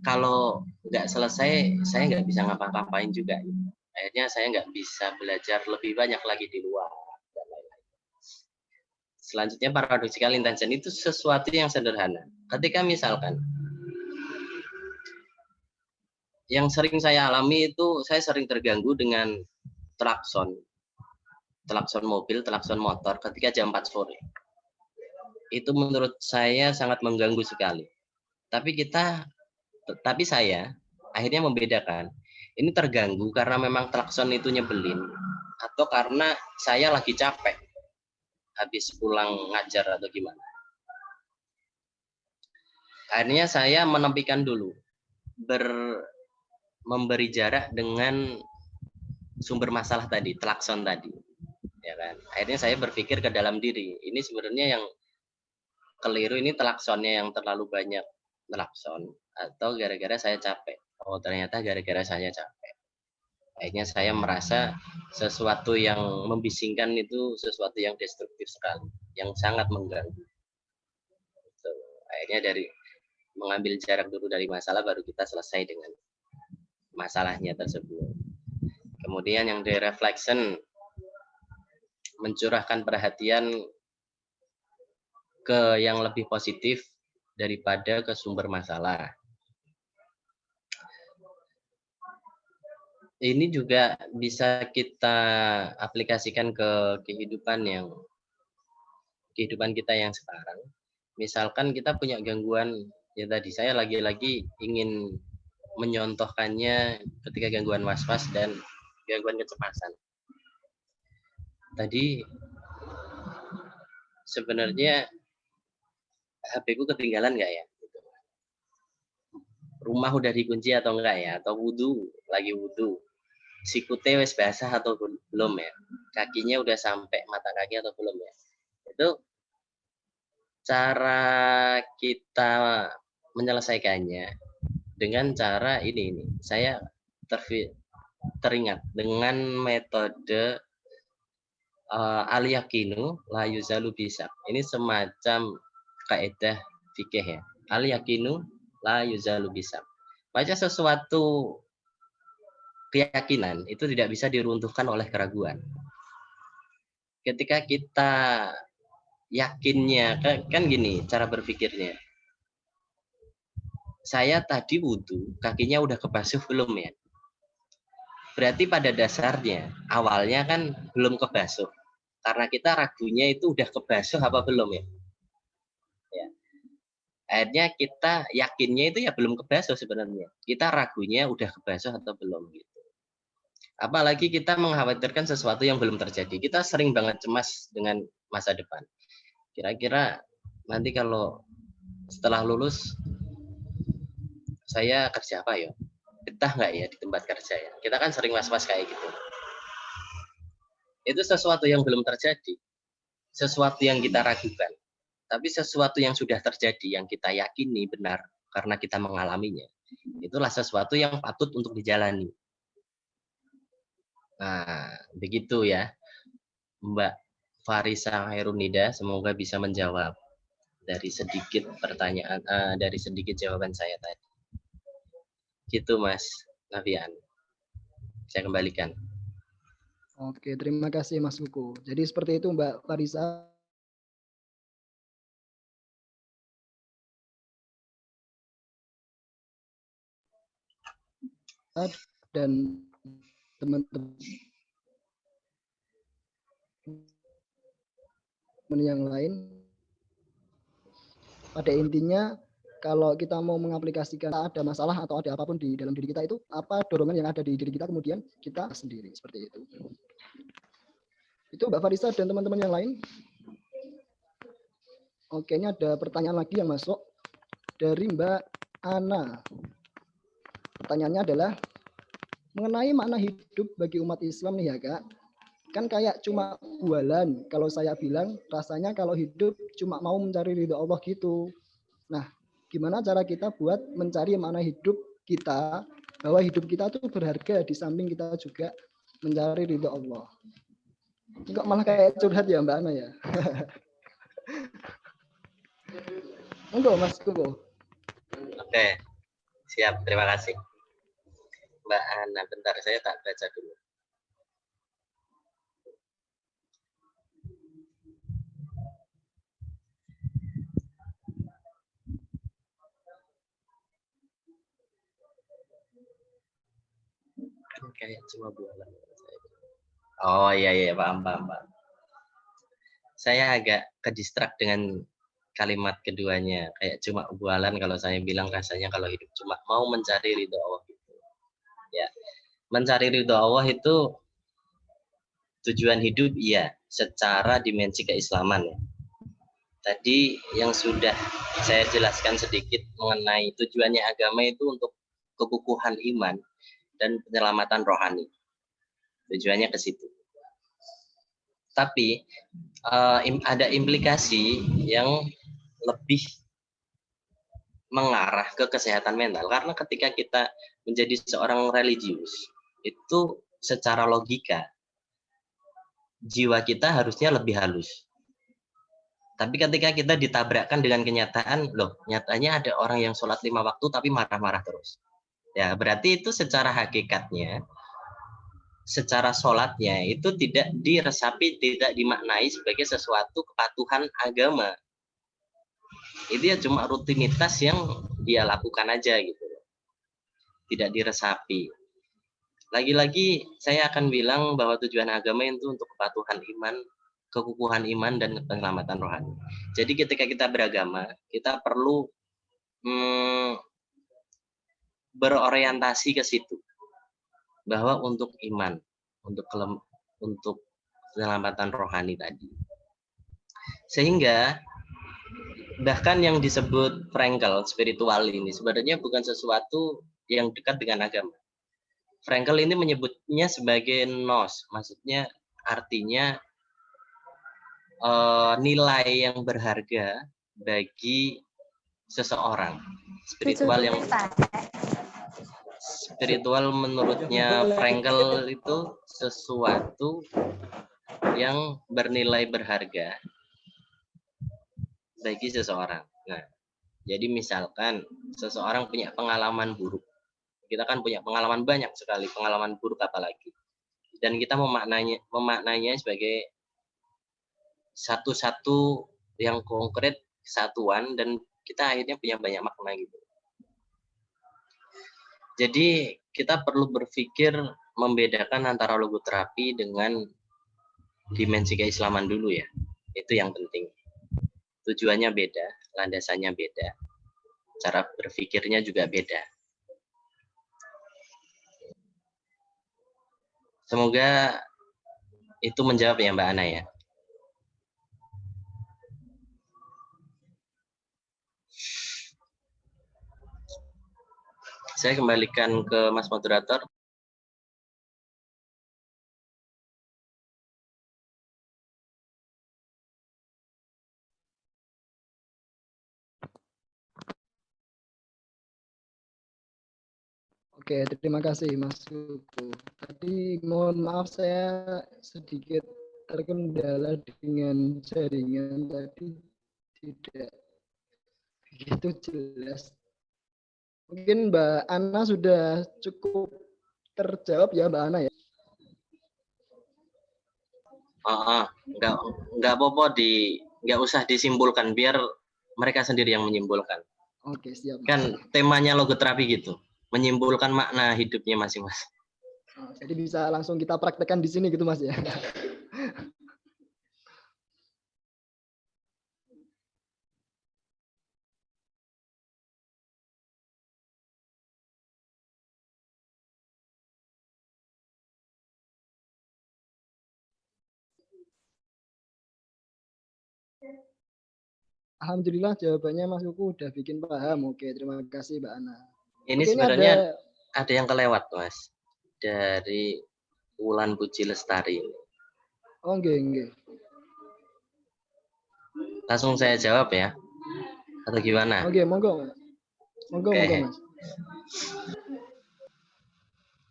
Kalau nggak selesai, saya nggak bisa ngapa-ngapain juga. Akhirnya saya nggak bisa belajar lebih banyak lagi di luar. Dan lain-lain. Selanjutnya paradoxical intention itu sesuatu yang sederhana. Ketika misalkan yang sering saya alami itu saya sering terganggu dengan klakson mobil, klakson motor ketika jam 4 sore. Itu menurut saya sangat mengganggu sekali. Tapi saya akhirnya membedakan. Ini terganggu karena memang klakson itu nyebelin atau karena saya lagi capek habis pulang ngajar atau gimana. Akhirnya saya menepikan dulu, memberi jarak dengan sumber masalah tadi, klakson tadi, ya kan. Akhirnya saya berpikir ke dalam diri, ini sebenarnya yang keliru ini klaksonnya yang terlalu banyak klakson atau gara-gara saya capek. Oh ternyata gara-gara saya capek. Akhirnya saya merasa sesuatu yang membisingkan itu sesuatu yang destruktif sekali, yang sangat mengganggu. Akhirnya dari mengambil jarak dulu dari masalah baru kita selesai dengan masalahnya tersebut. Kemudian yang dereflection, mencurahkan perhatian ke yang lebih positif daripada ke sumber masalah. Ini juga bisa kita aplikasikan ke kehidupan kita yang sekarang. Misalkan kita punya gangguan, ya tadi saya lagi-lagi ingin menyontohkannya ketika gangguan was-was dan gangguan kecemasan. Tadi sebenarnya HP-ku ketinggalan nggak ya? Rumah udah dikunci atau enggak ya? Atau lagi wudhu. Sikute wis basah atau belum ya? Kakinya udah sampai mata kaki atau belum ya? Itu cara kita menyelesaikannya dengan cara ini. Saya teringat dengan metode al-yakinu la yuzalu bisa. Ini semacam kaidah fikih ya. Al-yakinu la yuzalu bisa. Baca sesuatu keyakinan itu tidak bisa diruntuhkan oleh keraguan. Ketika kita yakinnya, kan gini cara berpikirnya. Saya tadi wudhu, kakinya udah kebasuh belum ya? Berarti pada dasarnya, awalnya kan belum kebasuh. Karena kita ragunya itu udah kebasuh apa belum ya? Ya. Akhirnya kita yakinnya itu ya belum kebasuh sebenarnya. Kita ragunya udah kebasuh atau belum gitu. Apalagi kita mengkhawatirkan sesuatu yang belum terjadi. Kita sering banget cemas dengan masa depan. Kira-kira nanti kalau setelah lulus, saya kerja apa ya? Betah nggak ya di tempat kerja ya? Kita kan sering was-was kayak gitu. Itu sesuatu yang belum terjadi. Sesuatu yang kita ragukan. Tapi sesuatu yang sudah terjadi, yang kita yakini benar, karena kita mengalaminya. Itulah sesuatu yang patut untuk dijalani. Nah, begitu ya, Mbak Farisa Khairunida, semoga bisa menjawab dari sedikit pertanyaan, dari sedikit jawaban saya tadi. Gitu Mas Nafian. Saya kembalikan. Oke, terima kasih Mas Kuku. Jadi seperti itu Mbak Farisa. Dan teman-teman yang lain, pada intinya kalau kita mau mengaplikasikan ada masalah atau ada apapun di dalam diri kita itu, apa dorongan yang ada di diri kita, kemudian kita sendiri, seperti itu. Itu Mbak Farisa dan teman-teman yang lain. Oke, ini ada pertanyaan lagi yang masuk dari Mbak Ana. Pertanyaannya adalah mengenai makna hidup bagi umat Islam nih ya Kak. Kan kayak cuma bualan. Kalau saya bilang rasanya kalau hidup cuma mau mencari ridho Allah gitu. Nah, gimana cara kita buat mencari makna hidup kita, bahwa hidup kita tuh berharga di samping kita juga mencari ridho Allah. Ini kok malah kayak curhat ya Mbak Ana ya? Enggak Mas Kuku. Oke, siap. Terima kasih. Mbak Ana, bentar saya tak baca dulu. Kayak cuma bualan. Oh iya paham. Saya agak kedistrak dengan kalimat keduanya, kayak cuma bualan kalau saya bilang rasanya kalau hidup cuma mau mencari ridho Allah gitu. Ya, mencari ridho Allah itu tujuan hidup iya, secara dimensi keislaman ya. Tadi yang sudah saya jelaskan sedikit mengenai tujuannya agama itu untuk kekukuhan iman dan penyelamatan rohani. Tujuannya ke situ. Tapi ada implikasi yang lebih mengarah ke kesehatan mental, karena ketika kita menjadi seorang religius itu secara logika jiwa kita harusnya lebih halus. Tapi ketika kita ditabrakkan dengan kenyataan, loh nyatanya ada orang yang sholat 5 waktu tapi marah-marah terus. Ya berarti itu secara hakikatnya, secara sholatnya itu tidak diresapi, tidak dimaknai sebagai sesuatu kepatuhan agama. Itu ya cuma rutinitas yang dia lakukan aja gitu, tidak diresapi. Lagi-lagi saya akan bilang bahwa tujuan agama itu untuk kepatuhan iman, kekukuhan iman, dan penyelamatan rohani. Jadi ketika kita beragama, kita perlu berorientasi ke situ, bahwa untuk iman, untuk keselamatan rohani tadi. Sehingga bahkan yang disebut Frankel spiritual ini sebenarnya bukan sesuatu yang dekat dengan agama. Frankel ini menyebutnya sebagai nous, maksudnya artinya nilai yang berharga bagi seseorang. Spiritual menurutnya Frankel itu sesuatu yang bernilai berharga bagi seseorang. Nah, jadi misalkan seseorang punya pengalaman buruk, kita kan punya pengalaman banyak sekali, pengalaman buruk apalagi, dan kita memaknainya sebagai satu-satu yang konkret, kesatuan, dan kita akhirnya punya banyak makna gitu. Jadi kita perlu berpikir membedakan antara logoterapi dengan dimensi keislaman dulu ya, itu yang penting. Tujuannya beda, landasannya beda, cara berpikirnya juga beda. Semoga itu menjawab ya Mbak Ana ya. Saya kembalikan ke Mas Moderator. Oke, terima kasih Mas Kuku. Tadi mohon maaf saya sedikit terkendala dengan jaringan tadi, tidak begitu jelas. Mungkin Mbak Ana sudah cukup terjawab ya Mbak Ana ya? Nggak apa-apa, nggak usah disimpulkan, biar mereka sendiri yang menyimpulkan. Oke, siap. Kan temanya logoterapi gitu, menyimpulkan makna hidupnya masing-masing. Jadi bisa langsung kita praktekkan di sini gitu Mas ya. Alhamdulillah jawabannya Mas Kuku udah bikin paham. Oke, terima kasih Mbak Ana. Ini sebenarnya ada yang kelewat Mas, dari Wulan Puji Lestari. Oh, enggak. Langsung saya jawab ya, atau gimana? Oke, monggo Mas.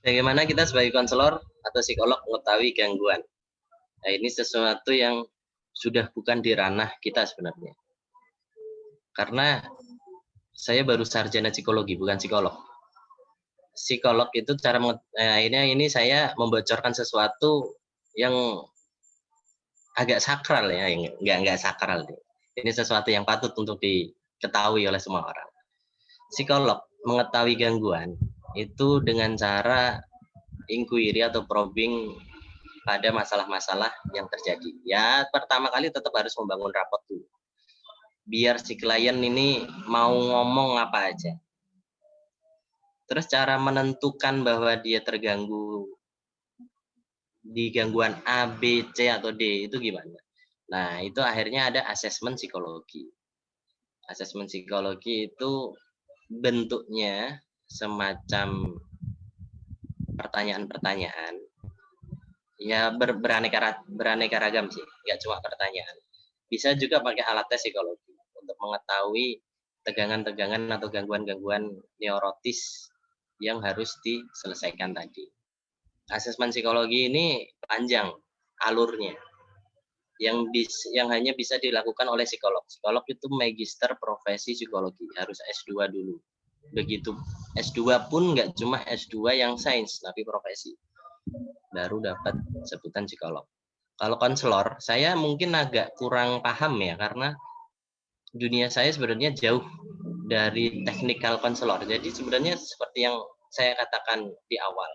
Bagaimana kita sebagai konselor atau psikolog mengetahui gangguan? Nah, ini sesuatu yang sudah bukan di ranah kita sebenarnya. Karena saya baru sarjana psikologi, bukan psikolog. Psikolog itu ini saya membocorkan sesuatu yang agak sakral ya, enggak sakral. Ini sesuatu yang patut untuk diketahui oleh semua orang. Psikolog mengetahui gangguan itu dengan cara inquiry atau probing pada masalah-masalah yang terjadi. Ya, pertama kali tetap harus membangun raport dulu. Biar si klien ini mau ngomong apa aja. Terus cara menentukan bahwa dia terganggu di gangguan A, B, C, atau D itu gimana? Nah, itu akhirnya ada asesmen psikologi. Asesmen psikologi itu bentuknya semacam pertanyaan-pertanyaan. Ya beraneka ragam sih, nggak cuma pertanyaan. Bisa juga pakai alat tes psikologi untuk mengetahui tegangan-tegangan atau gangguan-gangguan neurotis yang harus diselesaikan tadi. Asesmen psikologi ini panjang alurnya, yang hanya bisa dilakukan oleh psikolog. Psikolog itu magister profesi psikologi, harus S2 dulu. Begitu S2 pun nggak cuma S2 yang sains, tapi profesi. Baru dapat sebutan psikolog. Kalau konselor, saya mungkin agak kurang paham ya, karena dunia saya sebenarnya jauh dari technical konselor. Jadi sebenarnya seperti yang saya katakan di awal,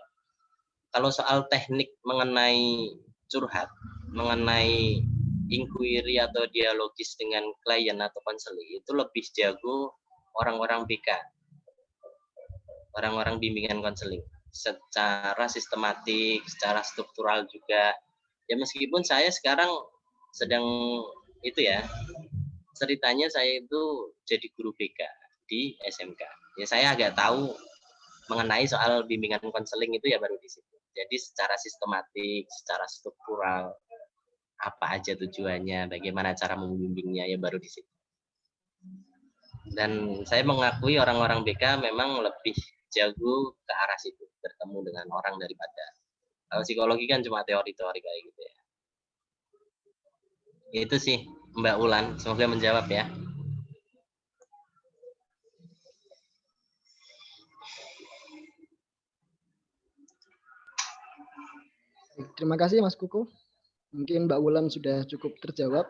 kalau soal teknik mengenai curhat, mengenai inquiry atau dialogis dengan klien atau konseling, itu lebih jago orang-orang BK. orang-orang bimbingan konseling secara sistematik, secara struktural juga. Ya meskipun saya sekarang sedang itu ya, ceritanya saya itu jadi guru BK di SMK. Ya saya agak tahu mengenai soal bimbingan konseling itu ya baru di situ. Jadi secara sistematik, secara struktural, apa aja tujuannya, bagaimana cara membimbingnya ya baru di situ. Dan saya mengakui orang-orang BK memang lebih jago ke arah situ, bertemu dengan orang daripada kalau psikologi kan cuma teori-teori kayak gitu ya. Itu sih Mbak Ulan, semoga menjawab ya. Terima kasih Mas Kuku. Mungkin Mbak Wulan sudah cukup terjawab.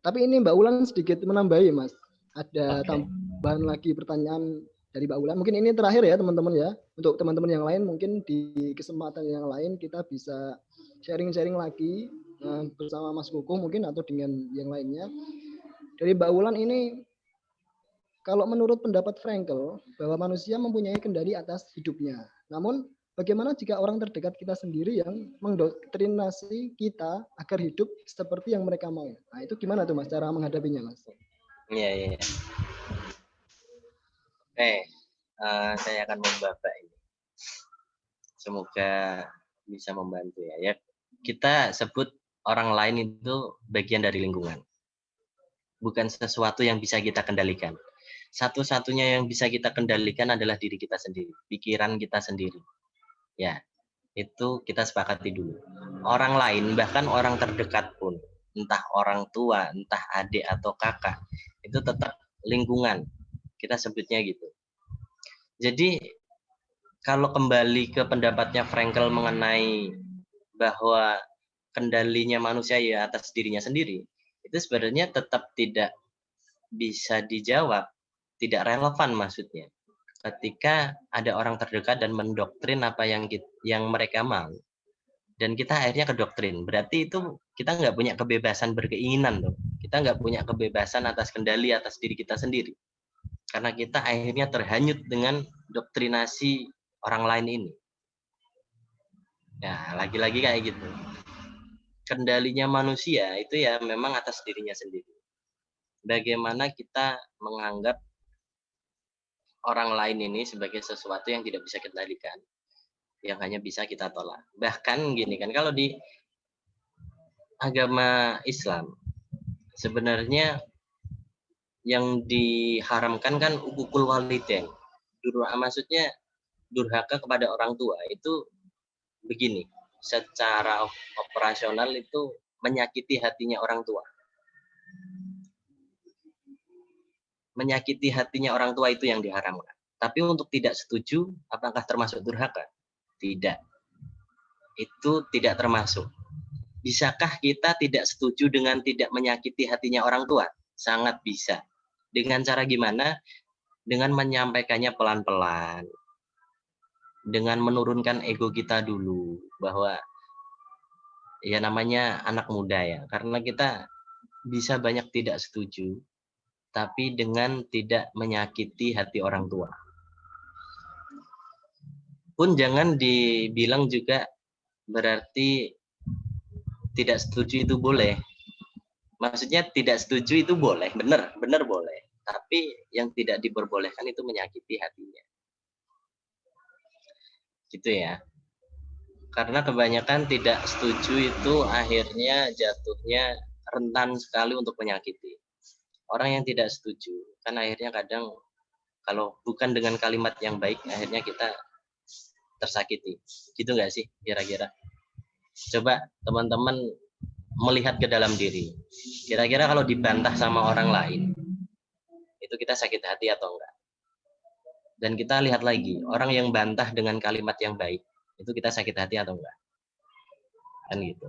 Tapi ini Mbak Wulan sedikit menambahi Mas. Ada tambahan lagi pertanyaan dari Mbak Wulan. Mungkin ini terakhir ya teman-teman ya. Untuk teman-teman yang lain mungkin di kesempatan yang lain kita bisa sharing-sharing lagi bersama Mas Kuku mungkin atau dengan yang lainnya. Dari Mbak Wulan ini, kalau menurut pendapat Frankl bahwa manusia mempunyai kendali atas hidupnya. Namun bagaimana jika orang terdekat kita sendiri yang mendoktrinasi kita agar hidup seperti yang mereka mau? Nah itu gimana tuh Mas cara menghadapinya Mas? Iya. Oke, saya akan membabak ini. Semoga bisa membantu ya. Kita sebut orang lain itu bagian dari lingkungan. Bukan sesuatu yang bisa kita kendalikan. Satu-satunya yang bisa kita kendalikan adalah diri kita sendiri, pikiran kita sendiri. Ya, itu kita sepakati dulu. Orang lain, bahkan orang terdekat pun, entah orang tua, entah adik atau kakak, itu tetap lingkungan. Kita sebutnya gitu. Jadi, kalau kembali ke pendapatnya Frankl mengenai bahwa kendalinya manusia ya atas dirinya sendiri, itu sebenarnya tetap tidak bisa dijawab, tidak relevan maksudnya. Ketika ada orang terdekat dan mendoktrin apa yang mereka mau, dan kita akhirnya kedoktrin, berarti itu kita nggak punya kebebasan berkeinginan loh. Kita nggak punya kebebasan atas kendali atas diri kita sendiri. Karena kita akhirnya terhanyut dengan doktrinasi orang lain ini. Ya, lagi-lagi kayak gitu. Kendalinya manusia itu ya memang atas dirinya sendiri. Bagaimana kita menganggap orang lain ini sebagai sesuatu yang tidak bisa kita kendalikan, yang hanya bisa kita tolak. Bahkan gini kan, kalau di agama Islam sebenarnya yang diharamkan kan ukukul walidain. Maksudnya durhaka kepada orang tua itu begini, secara operasional itu menyakiti hatinya orang tua. Menyakiti hatinya orang tua itu yang diharamkan. Tapi untuk tidak setuju, apakah termasuk durhaka? Tidak. Itu tidak termasuk. Bisakah kita tidak setuju dengan tidak menyakiti hatinya orang tua? Sangat bisa. Dengan cara gimana? Dengan menyampaikannya pelan-pelan. Dengan menurunkan ego kita dulu. Bahwa ya namanya anak muda ya. Karena kita bisa banyak tidak setuju. Tapi dengan tidak menyakiti hati orang tua. Pun jangan dibilang juga berarti tidak setuju itu boleh. Maksudnya tidak setuju itu boleh, benar boleh. Tapi yang tidak diperbolehkan itu menyakiti hatinya. Gitu ya. Karena kebanyakan tidak setuju itu akhirnya jatuhnya rentan sekali untuk menyakiti. Orang yang tidak setuju, kan akhirnya kadang kalau bukan dengan kalimat yang baik, akhirnya kita tersakiti. Gitu nggak sih kira-kira? Coba teman-teman melihat ke dalam diri. Kira-kira kalau dibantah sama orang lain, itu kita sakit hati atau enggak? Dan kita lihat lagi, orang yang bantah dengan kalimat yang baik, itu kita sakit hati atau enggak? Kan gitu.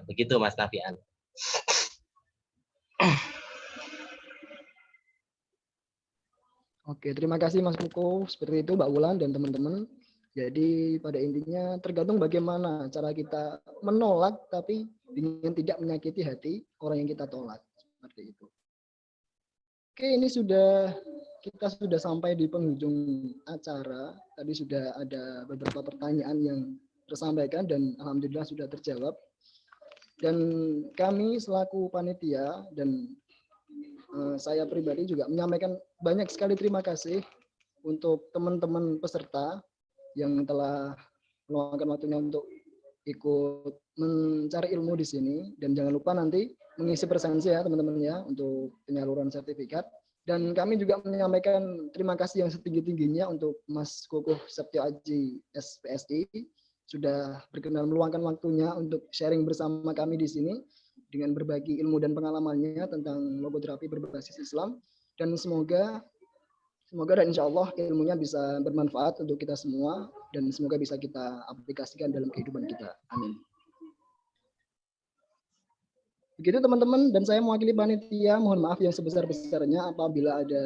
Begitu Mas Nafian. Oke, terima kasih Mas Kuku. Seperti itu Mbak Wulan dan teman-teman. Jadi pada intinya tergantung bagaimana cara kita menolak tapi dengan tidak menyakiti hati orang yang kita tolak. Seperti itu. Oke, ini sudah kita sudah sampai di penghujung acara. Tadi sudah ada beberapa pertanyaan yang tersampaikan dan alhamdulillah sudah terjawab. Dan kami selaku panitia dan saya pribadi juga menyampaikan banyak sekali terima kasih untuk teman-teman peserta yang telah meluangkan waktunya untuk ikut mencari ilmu di sini. Dan jangan lupa nanti mengisi presensi ya teman-teman ya untuk penyaluran sertifikat. Dan kami juga menyampaikan terima kasih yang setinggi-tingginya untuk Mas Kukuh Septio Aji SPSI sudah berkenan meluangkan waktunya untuk sharing bersama kami di sini dengan berbagi ilmu dan pengalamannya tentang logoterapi berbasis Islam. Dan semoga dan insya Allah ilmunya bisa bermanfaat untuk kita semua dan semoga bisa kita aplikasikan dalam kehidupan kita. Amin. Begitu teman-teman, dan saya mewakili panitia mohon maaf yang sebesar-besarnya apabila ada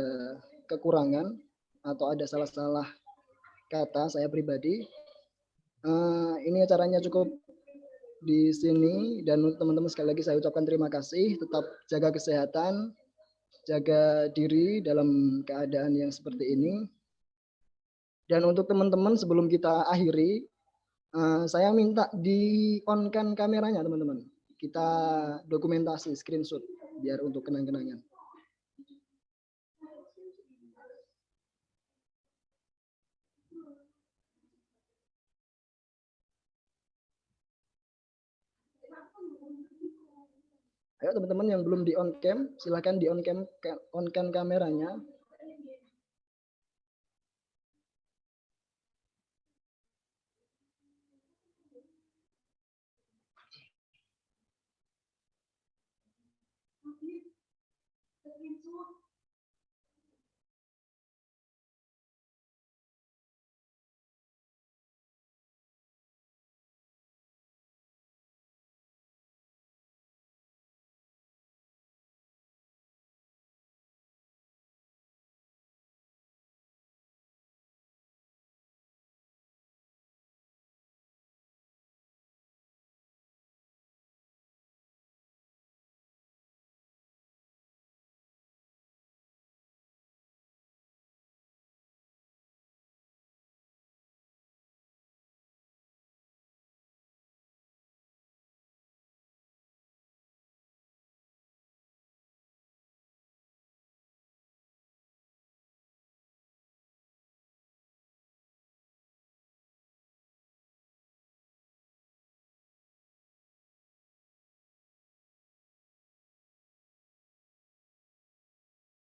kekurangan atau ada salah-salah kata saya pribadi. Ini acaranya cukup di sini dan teman-teman sekali lagi saya ucapkan terima kasih. Tetap jaga kesehatan, jaga diri dalam keadaan yang seperti ini. Dan untuk teman-teman sebelum kita akhiri, saya minta di on-kan kameranya teman-teman. Kita dokumentasi screenshot biar untuk kenang-kenangan. Ayo teman-teman yang belum di on cam, silakan di on cam kameranya.